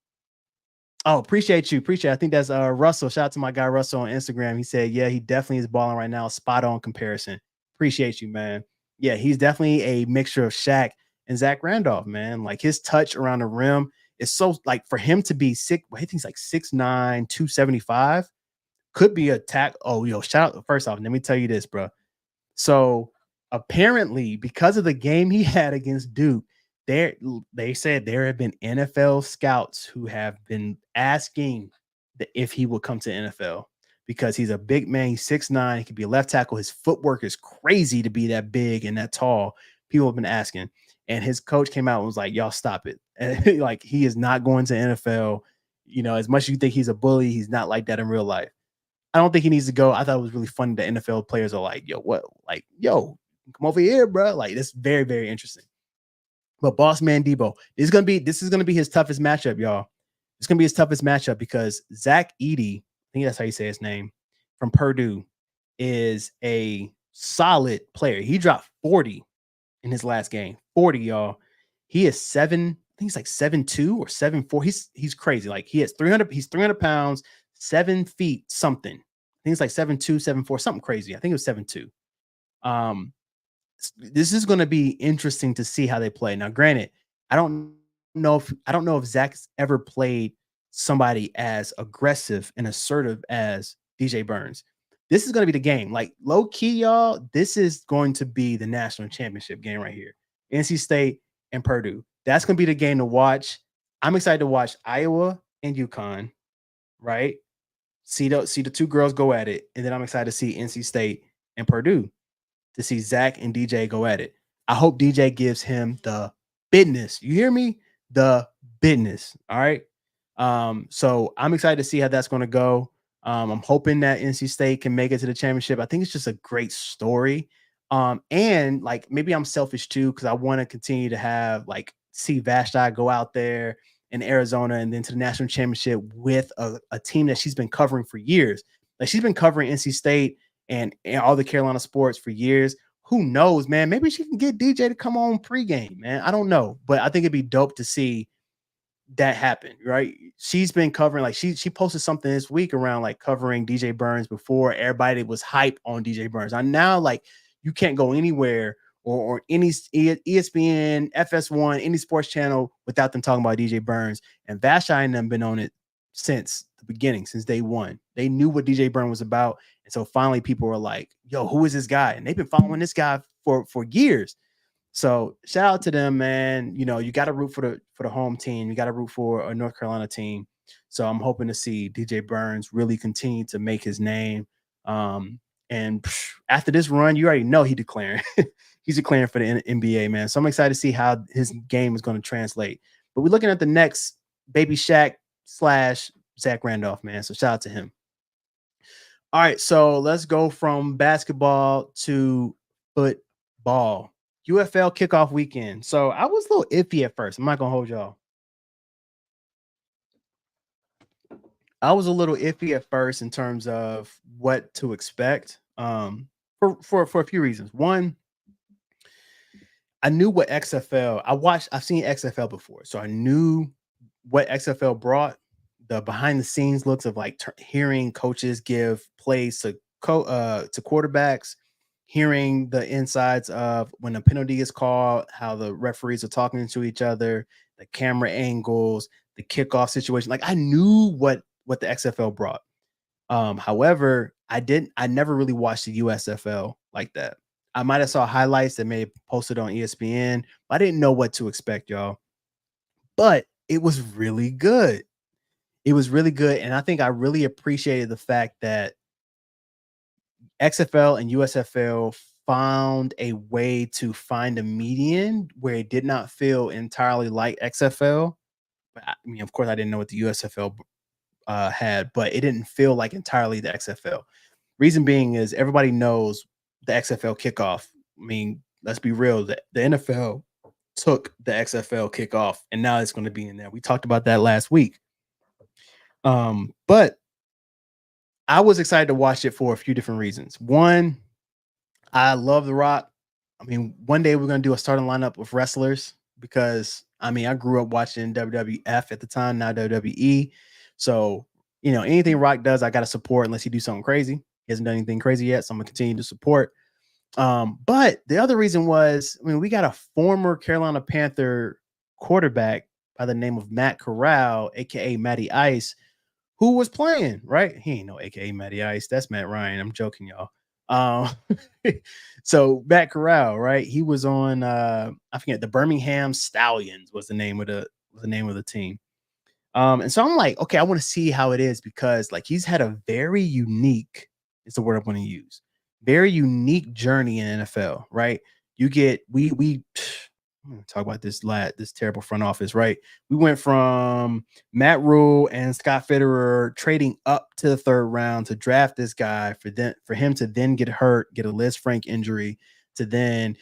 oh, appreciate you. Appreciate it. I think that's Russell. Shout out to my guy Russell on Instagram. He said, yeah, he definitely is balling right now. Spot on comparison. Appreciate you, man. Yeah, he's definitely a mixture of Shaq and Zach Randolph, man. Like his touch around the rim is so like for him to be sick, I think he's like 6'9, 275. Could be a tack. Oh, yo, shout out first off. Let me tell you this, bro. So apparently, because of the game he had against Duke, there they said there have been NFL scouts who have been asking if he would come to NFL because he's a big man. He's 6'9". He could be a left tackle. His footwork is crazy to be that big and that tall. People have been asking. And his coach came out and was like, y'all stop it. And like he is not going to NFL. You know, as much as you think he's a bully, he's not like that in real life. I don't think he needs to go. I thought it was really funny that NFL players are like, yo, what? Like, yo, come over here, bro. Like, that's very, very interesting. But Boss Man Debo, this is gonna be his toughest matchup, y'all. It's gonna be his toughest matchup because Zach Edey, I think that's how you say his name, from Purdue, is a solid player. He dropped 40 in his last game. 40, y'all. He is I think he's like 7'2" or 7'4". He's crazy. Like he has 300, he's 300 pounds, 7 feet something. I think it's like 7'2", 7'4", something crazy. I think it was 7'2". Um, this is going to be interesting to see how they play. Now, granted, I don't know if Zach's ever played somebody as aggressive and assertive as DJ Burns. This is going to be the game. Like low key, y'all. This is going to be the national championship game right here. NC State and Purdue. That's going to be the game to watch. I'm excited to watch Iowa and UConn. Right? See the two girls go at it, and then I'm excited to see NC State and Purdue to see Zach and DJ go at it. I hope DJ gives him the business. You hear me? The business. All right. So I'm excited to see how that's going to go. I'm hoping that NC State can make it to the championship. I think it's just a great story. And like maybe I'm selfish too because I want to continue to have like see Vashti go out there in Arizona and then to the national championship with a team that she's been covering for years. Like she's been covering NC State and all the Carolina sports for years. Who knows, man? Maybe she can get DJ to come on pregame, man. I don't know, but I think it'd be dope to see that happened, right? She's been covering like she posted something this week around like covering DJ Burns before everybody was hype on DJ Burns. I now like you can't go anywhere or any ESPN, FS1, any sports channel without them talking about DJ Burns. And Vashai and them been on it since the beginning, since day one. They knew what DJ Burns was about. And so finally people were like, yo, who is this guy? And they've been following this guy for years. So shout out to them, man. You know, you got to root for the home team. You got to root for a North Carolina team. So I'm hoping to see DJ Burns really continue to make his name. And after this run, you already know he declaring. He's declaring for the NBA, man. So I'm excited to see how his game is going to translate. But we're looking at the next Baby Shaq / Zach Randolph, man. So shout out to him. All right, so let's go from basketball to football. UFL kickoff weekend. So I was a little iffy at first. I'm not gonna hold y'all. I was a little iffy at first in terms of what to expect. For a few reasons. One, I knew what XFL. I've seen XFL before, so I knew what XFL brought. The behind the scenes looks of like hearing coaches give plays to to quarterbacks, hearing the insides of when a penalty is called, how the referees are talking to each other, the camera angles, the kickoff situation. Like I knew what the XFL brought. However, I never really watched the USFL like that. I might have saw highlights that may have posted on ESPN, but I didn't know what to expect, y'all. But it was really good. It was really good. And I think I really appreciated the fact that XFL and USFL found a way to find a median where it did not feel entirely like XFL. I mean, of course, I didn't know what the USFL had, but it didn't feel like entirely the XFL. Reason being is everybody knows the XFL kickoff. I mean, let's be real, the NFL took the XFL kickoff and now it's going to be in there. We talked about that last week. But I was excited to watch it for a few different reasons. One, I love The Rock. I mean, one day we're going to do a starting lineup of wrestlers because I mean, I grew up watching WWF at the time, now WWE. So, you know, anything Rock does, I got to support unless he do something crazy. He hasn't done anything crazy yet, so I'm going to continue to support. But the other reason was, I mean, we got a former Carolina Panther quarterback by the name of Matt Corral, aka Matty Ice, who was playing, right? He ain't no aka Matty Ice. That's Matt Ryan. I'm joking, y'all. Um, so Matt Corral, right? He was on I forget, the Birmingham Stallions was the name of the team. And so I'm like, okay, I want to see how it is because like he's had a very unique, is the word I'm going to use, very unique journey in NFL, right? You get we I'm gonna talk about this terrible front office, right? We went from Matt Rule and Scott Fitterer trading up to the third round to draft this guy for him to then get hurt, get a Liz Frank injury, to then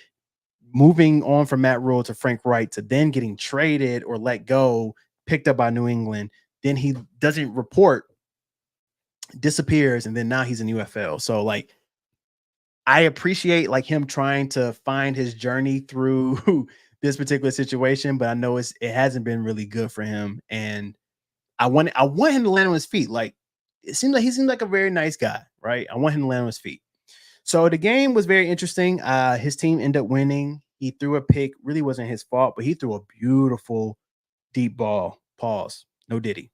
moving on from Matt Rule to Frank Wright, to then getting traded or let go, picked up by New England. Then he doesn't report, disappears, and then now he's in UFL. So like I appreciate like him trying to find his journey through this particular situation, but I know it hasn't been really good for him. And I want him to land on his feet. Like it seems like he seems like a very nice guy, right? I want him to land on his feet. So the game was very interesting. His team ended up winning. He threw a pick, really wasn't his fault, but he threw a beautiful deep ball. Pause. No Diddy.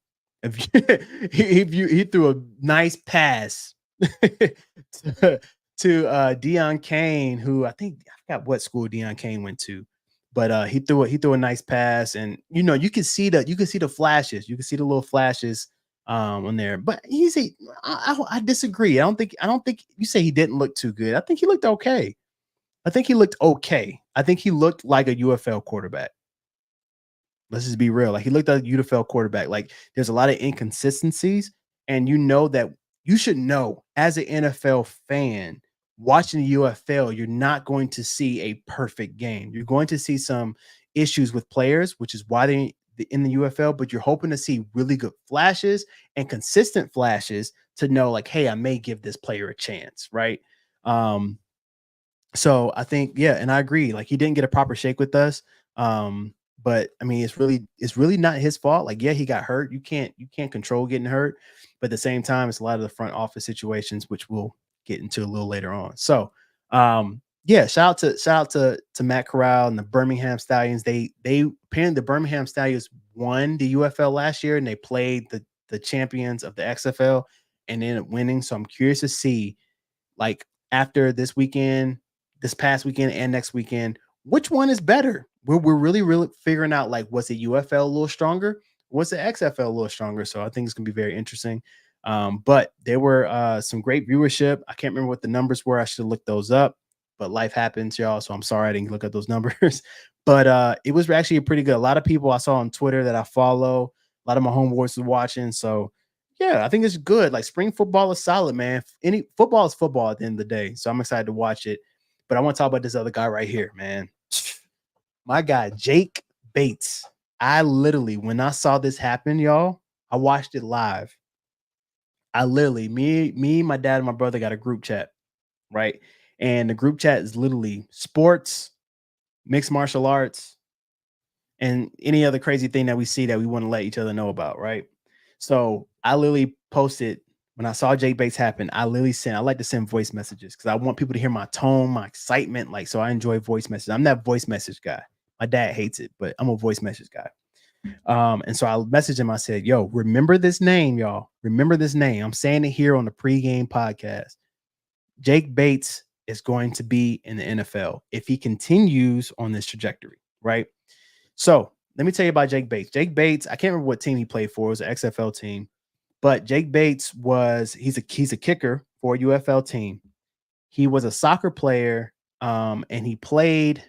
He threw a nice pass to, Deion Kane, who I forgot what school Deion Kane went to, but he threw a nice pass, and you know you can see the flashes, you can see the little flashes on there. But I disagree. I don't think you say he didn't look too good. I think he looked okay. I think he looked okay. I think he looked like a UFL quarterback. Let's just be real. Like he looked at a UFL quarterback. Like there's a lot of inconsistencies, and you know that you should know as an NFL fan watching the UFL, you're not going to see a perfect game. You're going to see some issues with players, which is why they're in the UFL. But you're hoping to see really good flashes and consistent flashes to know, like, hey, I may give this player a chance, right? So I think, yeah, and I agree. Like he didn't get a proper shake with us. but I mean, it's really not his fault. Like, yeah, he got hurt. You can't control getting hurt, but at the same time, it's a lot of the front office situations, which we'll get into a little later on. So, yeah, shout out to Matt Corral and the Birmingham Stallions. They apparently the Birmingham Stallions won the UFL last year, and they played the champions of the XFL and ended up winning. So I'm curious to see, like, after this weekend, this past weekend, and next weekend, which one is better? We're really figuring out, like, was the UFL a little stronger? Was the XFL a little stronger? So I think it's gonna be very interesting. But there were some great viewership. I can't remember what the numbers were. I should look those up, but life happens, y'all. So I'm sorry I didn't look at those numbers. But it was actually pretty good. A lot of people I saw on Twitter that I follow, a lot of my homeboys was watching. So yeah, I think it's good. Like, spring football is solid, man. Any football is football at the end of the day. So I'm excited to watch it. But I want to talk about this other guy right here, man. My guy, Jake Bates. I literally, when I saw this happen, y'all, I watched it live. I literally, my dad, and my brother got a group chat, right? And the group chat is literally sports, mixed martial arts, and any other crazy thing that we see that we want to let each other know about, right? So I literally posted when I saw Jake Bates happen. I like to send voice messages because I want people to hear my tone, my excitement. Like, so I enjoy voice messages. I'm that voice message guy. My dad hates it, but I'm a voice message guy. And so I messaged him. I said, "Yo, remember this name, y'all. Remember this name. I'm saying it here on the pregame podcast. Jake Bates is going to be in the NFL if he continues on this trajectory, right?" So let me tell you about Jake Bates. Jake Bates, I can't remember what team he played for. It was an XFL team, but Jake Bates he's a kicker for a UFL team. He was a soccer player, and he played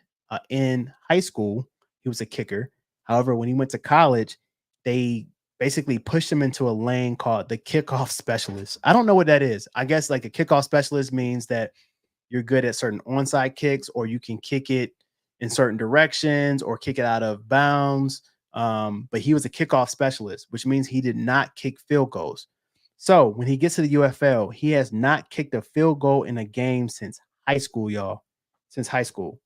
in high school. He was a kicker. However, when he went to college, they basically pushed him into a lane called the kickoff specialist. I don't know what that is. I guess like a kickoff specialist means that you're good at certain onside kicks, or you can kick it in certain directions or kick it out of bounds. But he was a kickoff specialist, which means he did not kick field goals. So when he gets to the UFL, he has not kicked a field goal in a game since high school, y'all. Since high school.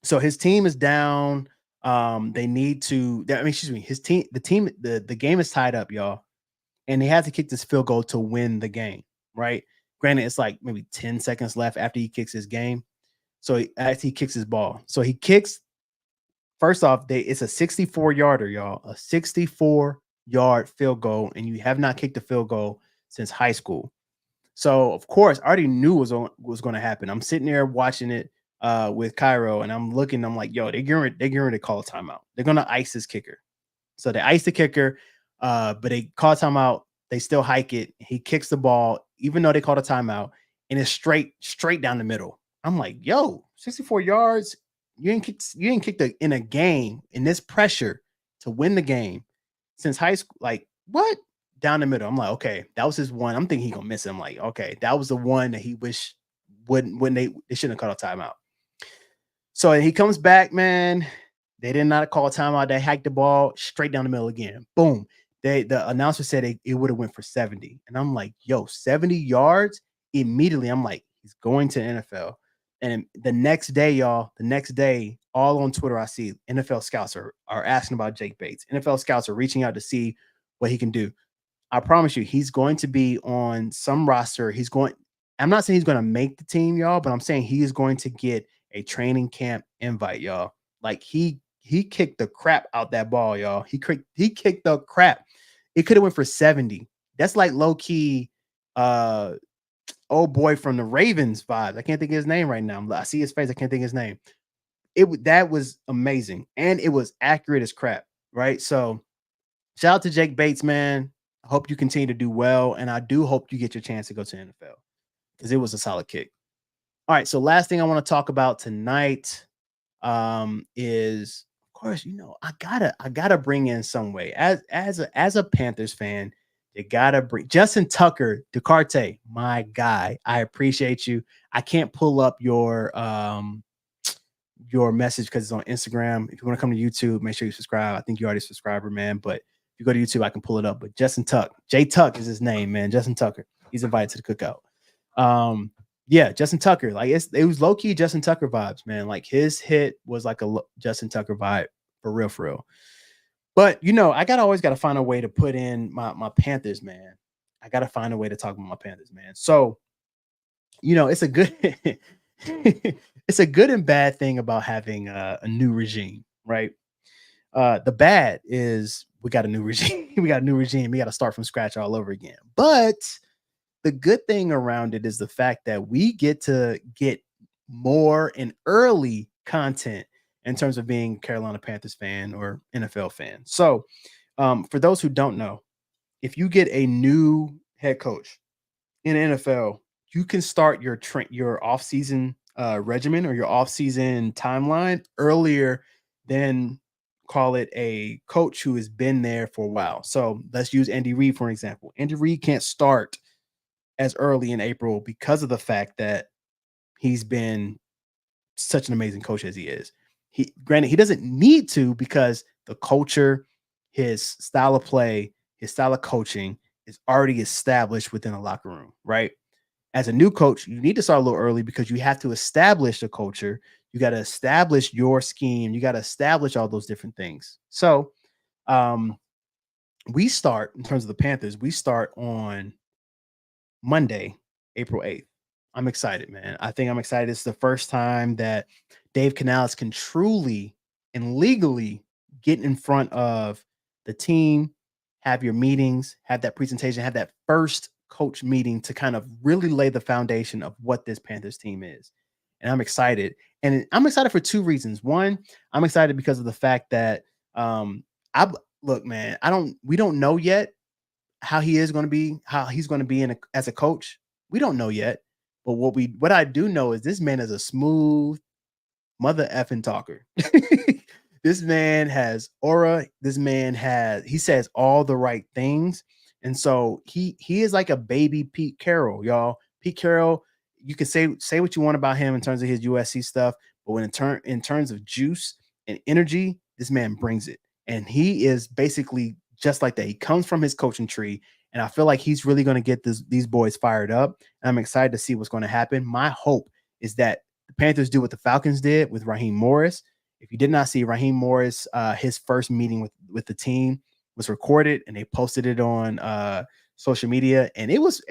So his team is down. They need to, I mean, excuse me, the game is tied up, y'all. And he has to kick this field goal to win the game, right? Granted, it's like maybe 10 seconds left after he kicks his game. So as he kicks his ball. So he kicks, first off, it's a 64-yarder, y'all. A 64-yard field goal, and you have not kicked a field goal since high school. So of course, I already knew was going to happen. I'm sitting there watching it with Cairo, and I'm looking. I'm like, yo, they're getting ready to call a timeout. They're going to ice this kicker. So they ice the kicker, but they call a timeout. They still hike it. He kicks the ball, even though they called a timeout, and it's straight down the middle. I'm like, yo, 64 yards. You ain't kicked in a game in this pressure to win the game since high school. Like, what? Down the middle. I'm like, okay, that was his one. I'm thinking he gonna miss it. I'm like, okay, that was the one that he wish wouldn't when they shouldn't have called a timeout. So he comes back, man. They did not call a timeout. They hiked the ball straight down the middle again. Boom. The announcer said it would have went for 70. And I'm like, yo, 70 yards? Immediately, I'm like, he's going to NFL. And the next day, y'all, all on Twitter, I see NFL scouts are asking about Jake Bates. NFL scouts are reaching out to see what he can do. I promise you, he's going to be on some roster. I'm not saying he's going to make the team, y'all, but I'm saying he is going to get a training camp invite, y'all. Like, he kicked the crap out that ball, y'all. He kicked the crap. It could have went for 70. That's like low key old boy from the Ravens vibes. I can't think of his name right now. I see his face. I can't think of his name. That was amazing. And it was accurate as crap, right? So shout out to Jake Bates, man. I hope you continue to do well. And I do hope you get your chance to go to NFL because it was a solid kick. All right. So last thing I want to talk about tonight is, of course, I gotta bring in some way as a Panthers fan. You gotta bring Justin Tucker, Descartes, my guy. I appreciate you. I can't pull up your message because it's on Instagram. If you want to come to YouTube, make sure you subscribe. I think you already a subscriber, man. But if you go to YouTube, I can pull it up. But Justin Tuck, J Tuck is his name, man. Justin Tucker. He's invited to the cookout. Yeah, Justin Tucker. Like, it was low key Justin Tucker vibes, man. Like, his hit was like a Justin Tucker vibe For real, for real. But I always gotta find a way to put in my Panthers, man. I gotta find a way to talk about my Panthers, man. So, it's a good it's a good and bad thing about having a new regime, right? The bad is we got a new regime. We got a new regime. We got to start from scratch all over again. But the good thing around it is the fact that we get to get more and early content in terms of being Carolina Panthers fan or NFL fan. So, for those who don't know, if you get a new head coach in the NFL, you can start your off-season regimen or your off-season timeline earlier than call it a coach who has been there for a while. So let's use Andy Reid for an example. Andy Reid can't start as early in April because of the fact that he's been such an amazing coach as he is. Granted, he doesn't need to because the culture, his style of play, his style of coaching is already established within the locker room, right? As a new coach, you need to start a little early because you have to establish the culture. You got to establish your scheme. You got to establish all those different things. So, um, we start in terms of the Panthers. We start on Monday, April 8th. I'm excited, man. I think I'm excited. It's the first time that Dave Canales can truly and legally get in front of the team, have your meetings, have that presentation, have that first coach meeting to kind of really lay the foundation of what this Panthers team is. And I'm excited. And I'm excited for two reasons. One, I'm excited because of the fact that I look, man, we don't know yet how he's going to be as a coach. We don't know yet. But what I do know is this man is a smooth mother effing talker. This man has aura. He says all the right things. And so he is like a baby Pete Carroll, y'all. Pete Carroll, you can say what you want about him in terms of his USC stuff, but in terms of juice and energy, this man brings it. And he is basically just like that. He comes from his coaching tree, and I feel like he's really going to get these boys fired up. And I'm excited to see what's going to happen. My hope is that the Panthers do what the Falcons did with Raheem Morris. If you did not see Raheem Morris, his first meeting with the team was recorded, and they posted it on social media, and it was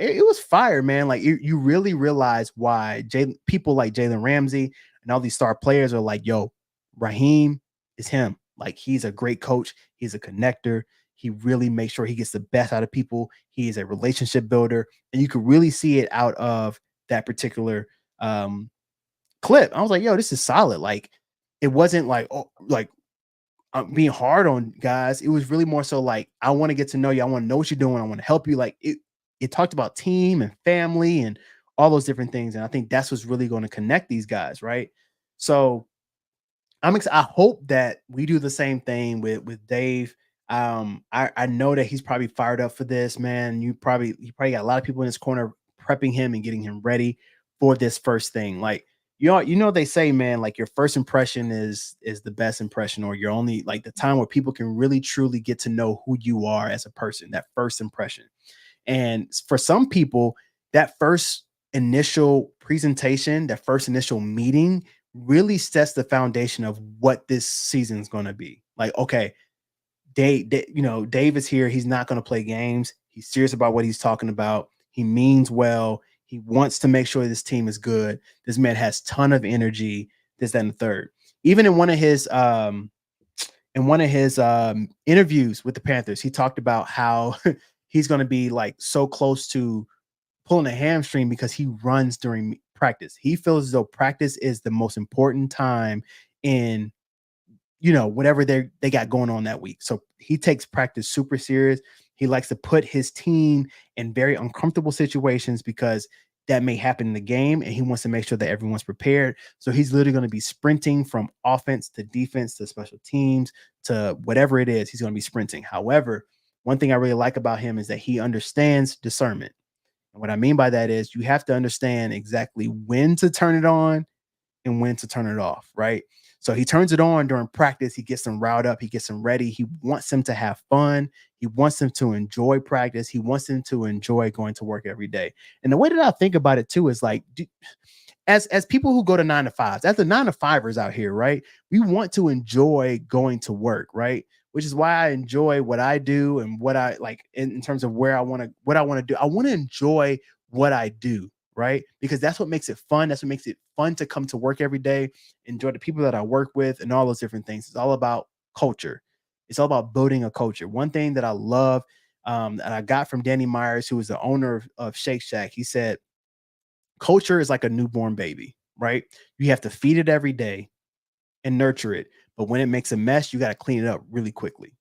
fire, man. Like you really realize why people like Jalen Ramsey and all these star players are like, yo, Raheem is him. Like he's a great coach. He's a connector. He really makes sure he gets the best out of people. He is a relationship builder, and you could really see it out of that particular clip. I was like, yo, this is solid. Like it wasn't like, oh, like being hard on guys. It was really more so like, I want to get to know you. I want to know what you're doing. I want to help you. Like it talked about team and family and all those different things. And I think that's what's really going to connect these guys. Right. So I hope that we do the same thing with Dave. I know that he's probably fired up for this, man. He probably got a lot of people in his corner prepping him and getting him ready for this first thing. Like, they say, man, like your first impression is the best impression, or you're only like the time where people can really truly get to know who you are as a person, that first impression. And for some people, that first initial presentation, that first initial meeting really sets the foundation of what this season is going to be. Like, okay, Dave is here. He's not going to play games. He's serious about what he's talking about. He means well. He wants to make sure this team is good. This man has ton of energy. This, that, and the third. Even in one of his interviews with the Panthers, he talked about how he's going to be like so close to pulling a hamstring because he runs during practice. He feels as though practice is the most important time in whatever they got going on that week. So he takes practice super serious. He likes to put his team in very uncomfortable situations because that may happen in the game, and he wants to make sure that everyone's prepared. So he's literally going to be sprinting from offense to defense to special teams to whatever it is. He's going to be sprinting. However, one thing I really like about him is that he understands discernment. And what I mean by that is you have to understand exactly when to turn it on and when to turn it off, right? So he turns it on during practice. He gets them riled up. He gets them ready. He wants them to have fun. He wants them to enjoy practice. He wants them to enjoy going to work every day. And the way that I think about it too is like, as people who go to 9 to 5s, as the 9 to 5ers out here, right? We want to enjoy going to work, right? Which is why I enjoy what I do and what I like in terms of where I want to what I want to do. I want to enjoy what I do, right? Because that's what makes it fun. That's what makes it fun to come to work every day, enjoy the people that I work with, and all those different things. It's all about culture. It's all about building a culture. One thing that I love, and I got from Danny Myers, who is the owner of Shake Shack, he said, culture is like a newborn baby, right? You have to feed it every day and nurture it. But when it makes a mess, you got to clean it up really quickly.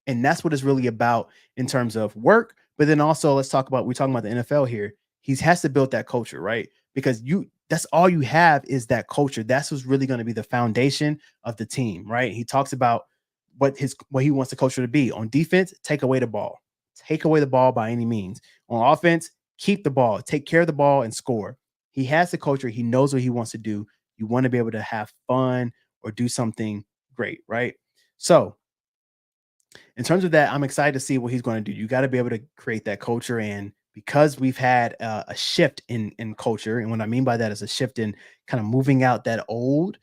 And that's what it's really about in terms of work. But then also, let's talk about, we're talking about the NFL here. He has to build that culture, right? Because that's all you have is that culture. That's what's really going to be the foundation of the team, right? He talks about what he wants the culture to be. On defense, take away the ball. Take away the ball by any means. On offense, keep the ball, take care of the ball and score. He has the culture. He knows what he wants to do. You want to be able to have fun or do something great, right? So in terms of that, I'm excited to see what he's going to do. You got to be able to create that culture, and because we've had a shift in culture, and what I mean by that is a shift in kind of moving out that old,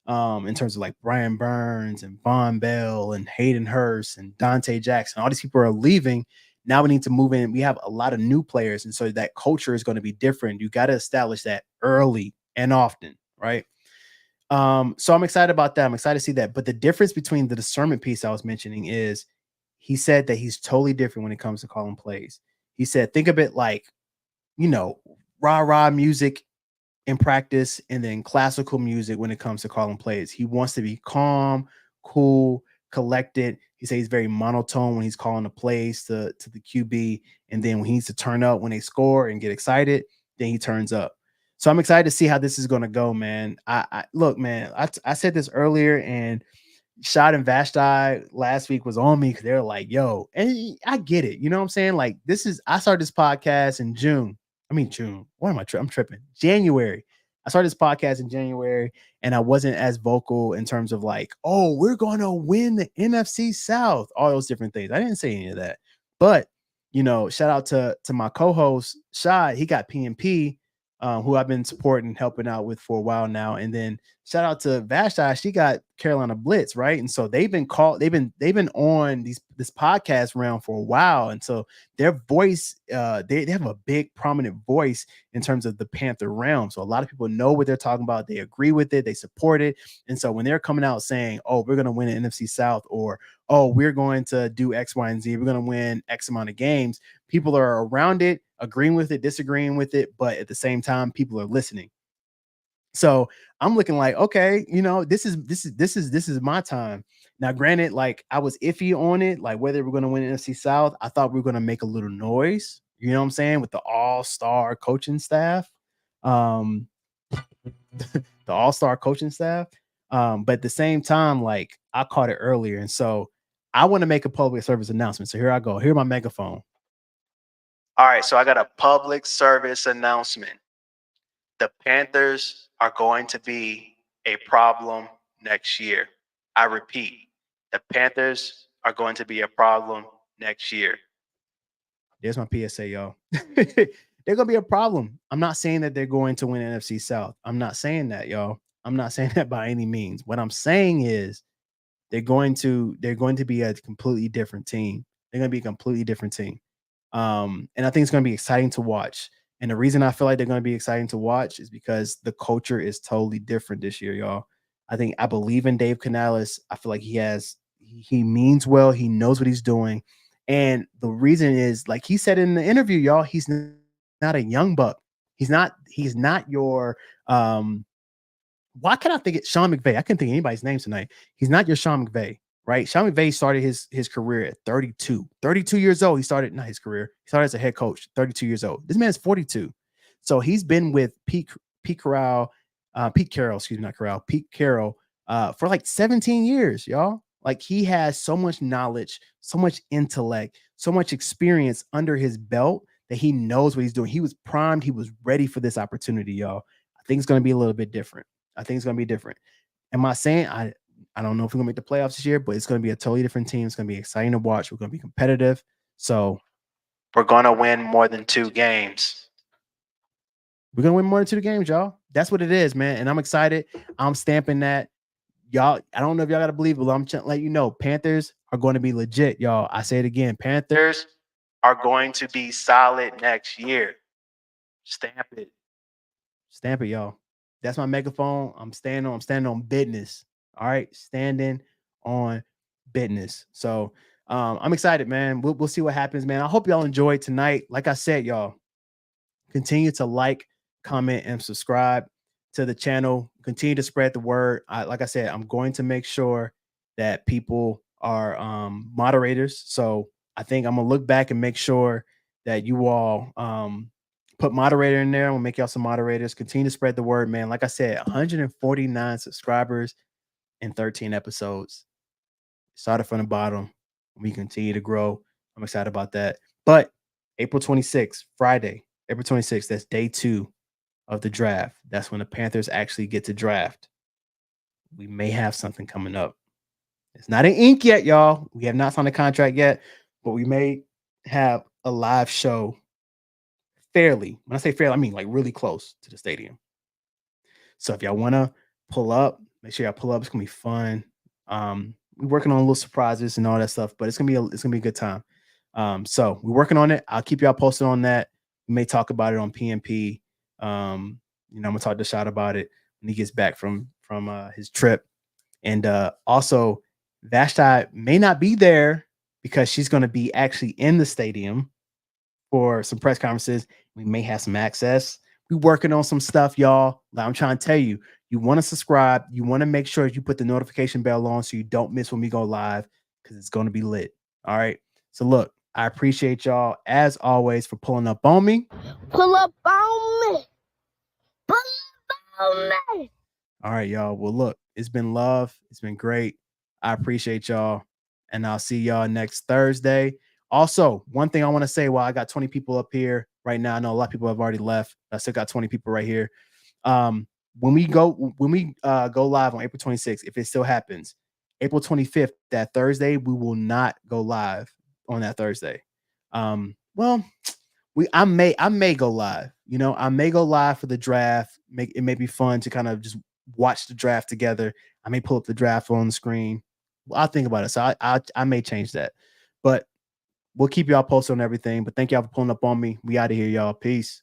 in terms of like Brian Burns and Von Bell and Hayden Hurst and Dante Jackson, all these people are leaving. Now we need to move in. We have a lot of new players, and so that culture is going to be different. You got to establish that early and often, right? So I'm excited about that. I'm excited to see that. But the difference between the discernment piece I was mentioning is he said that he's totally different when it comes to calling plays. He said, think of it like, you know, rah rah music in practice and then classical music when it comes to calling plays. He wants to be calm, cool, collected. He says he's very monotone when he's calling the plays to the QB. And then when he needs to turn up when they score and get excited, then he turns up. So I'm excited to see how this is going to go, man. I look, man, I said this earlier, and Shot and Vashti last week was on me because they're like, yo, and I get it. You know what I'm saying? Like, I started this podcast in June. I mean, June. What am I? I'm tripping. January. I started this podcast in January, and I wasn't as vocal in terms of like, oh, we're going to win the NFC South, all those different things. I didn't say any of that. But, shout out to my co-host, Shad. He got PNP, who I've been supporting, helping out with for a while now. And then shout out to Vashti, she got Carolina Blitz, right? And so they've been on this podcast realm for a while. And so their voice, they have a big prominent voice in terms of the Panther realm. So a lot of people know what they're talking about. They agree with it, they support it. And so when they're coming out saying, oh, we're gonna win an NFC South, or oh, we're going to do X, Y, and Z, we're gonna win X amount of games, people are around it, agreeing with it, disagreeing with it, but at the same time, people are listening. So I'm looking like, okay, this is my time. Now, granted, like I was iffy on it, like whether we're gonna win NFC South. I thought we were gonna make a little noise, you know what I'm saying, with the all-star coaching staff. Um, the all-star coaching staff. But at the same time, like I caught it earlier, and so I want to make a public service announcement. So here I go. Here's my megaphone. All right, so I got a public service announcement. The Panthers are going to be a problem next year. I repeat, the Panthers are going to be a problem next year. There's my PSA, y'all. They're gonna be a problem. I'm not saying that they're going to win NFC South. I'm not saying that, y'all. I'm not saying that by any means. What I'm saying is they're going to be a completely different team. They're going to be a completely different team. And I think it's going to be exciting to watch. And the reason I feel like they're going to be exciting to watch is because the culture is totally different this year, y'all. I believe in Dave Canales. I feel like he means well. He knows what he's doing. And the reason is, like he said in the interview, y'all, he's not a young buck. He's not your why can't I think it Sean McVay? I couldn't think of anybody's name tonight. He's not your Sean McVay, right? Sean McVay started his career at 32. 32 years old. He started not his career. He started as a head coach, 32 years old. This man's 42. So he's been with Pete Carroll, Pete Carroll, excuse me, not Corral, Pete Carroll, for like 17 years, y'all. Like he has so much knowledge, so much intellect, so much experience under his belt that he knows what he's doing. He was primed, he was ready for this opportunity, y'all. I think it's going to be a little bit different. I think it's going to be different. Am I saying I don't know if we're going to make the playoffs this year, but it's going to be a totally different team. It's going to be exciting to watch. We're going to be competitive. So we're going to win more than 2 games. We're going to win more than 2 games, y'all. That's what it is, man. And I'm excited. I'm stamping that. Y'all, I don't know if y'all gotta believe it, but I'm letting you know, Panthers are going to be legit, y'all. I say it again, Panthers are going to be solid next year. Stamp it. Stamp it, y'all. That's my megaphone. I'm standing on business. All right. Standing on business. So I'm excited, man. We'll see what happens, man. I hope y'all enjoyed tonight. Like I said, y'all, continue to like, comment, and subscribe to the channel. Continue to spread the word. Like I said, I'm going to make sure that people are moderators. So I think I'm gonna look back and make sure that you all put moderator in there. I'm gonna make y'all some moderators. Continue to spread the word, man. Like I said, 149 subscribers in 13 episodes. Started from the bottom. We continue to grow. I'm excited about that. But April 26th, Friday, April 26th, that's day 2 of the draft. That's when the Panthers actually get to draft. We may have something coming up. It's not in ink yet, y'all. We have not signed a contract yet, but we may have a live show fairly. When I say fairly, I mean like really close to the stadium. So if y'all want to pull up, make sure y'all pull up. It's gonna be fun. We're working on little surprises and all that stuff, but it's gonna be a good time. So we're working on it. I'll keep y'all posted on that. We may talk about it on PMP. I'm gonna talk to Shot about it when he gets back from his trip. And also, Vashti may not be there because she's gonna be actually in the stadium for some press conferences. We may have some access. We're working on some stuff, y'all. I'm trying to tell you, you want to subscribe. You want to make sure you put the notification bell on so you don't miss when we go live because it's going to be lit. All right. So look, I appreciate y'all as always for pulling up on me. Pull up on me. Pull up on me. All right, y'all. Well, look, it's been love. It's been great. I appreciate y'all. And I'll see y'all next Thursday. Also, one thing I want to say while I got 20 people up here right now, I know a lot of people have already left. I still got 20 people right here. When we go live on April 26th, if it still happens, April 25th, that Thursday, we will not go live on that Thursday. Well, I may go live. I may go live for the draft. It may be fun to kind of just watch the draft together. I may pull up the draft on the screen. Well, I'll think about it. So I may change that. But we'll keep y'all posted on everything. But thank y'all for pulling up on me. We out of here, y'all. Peace.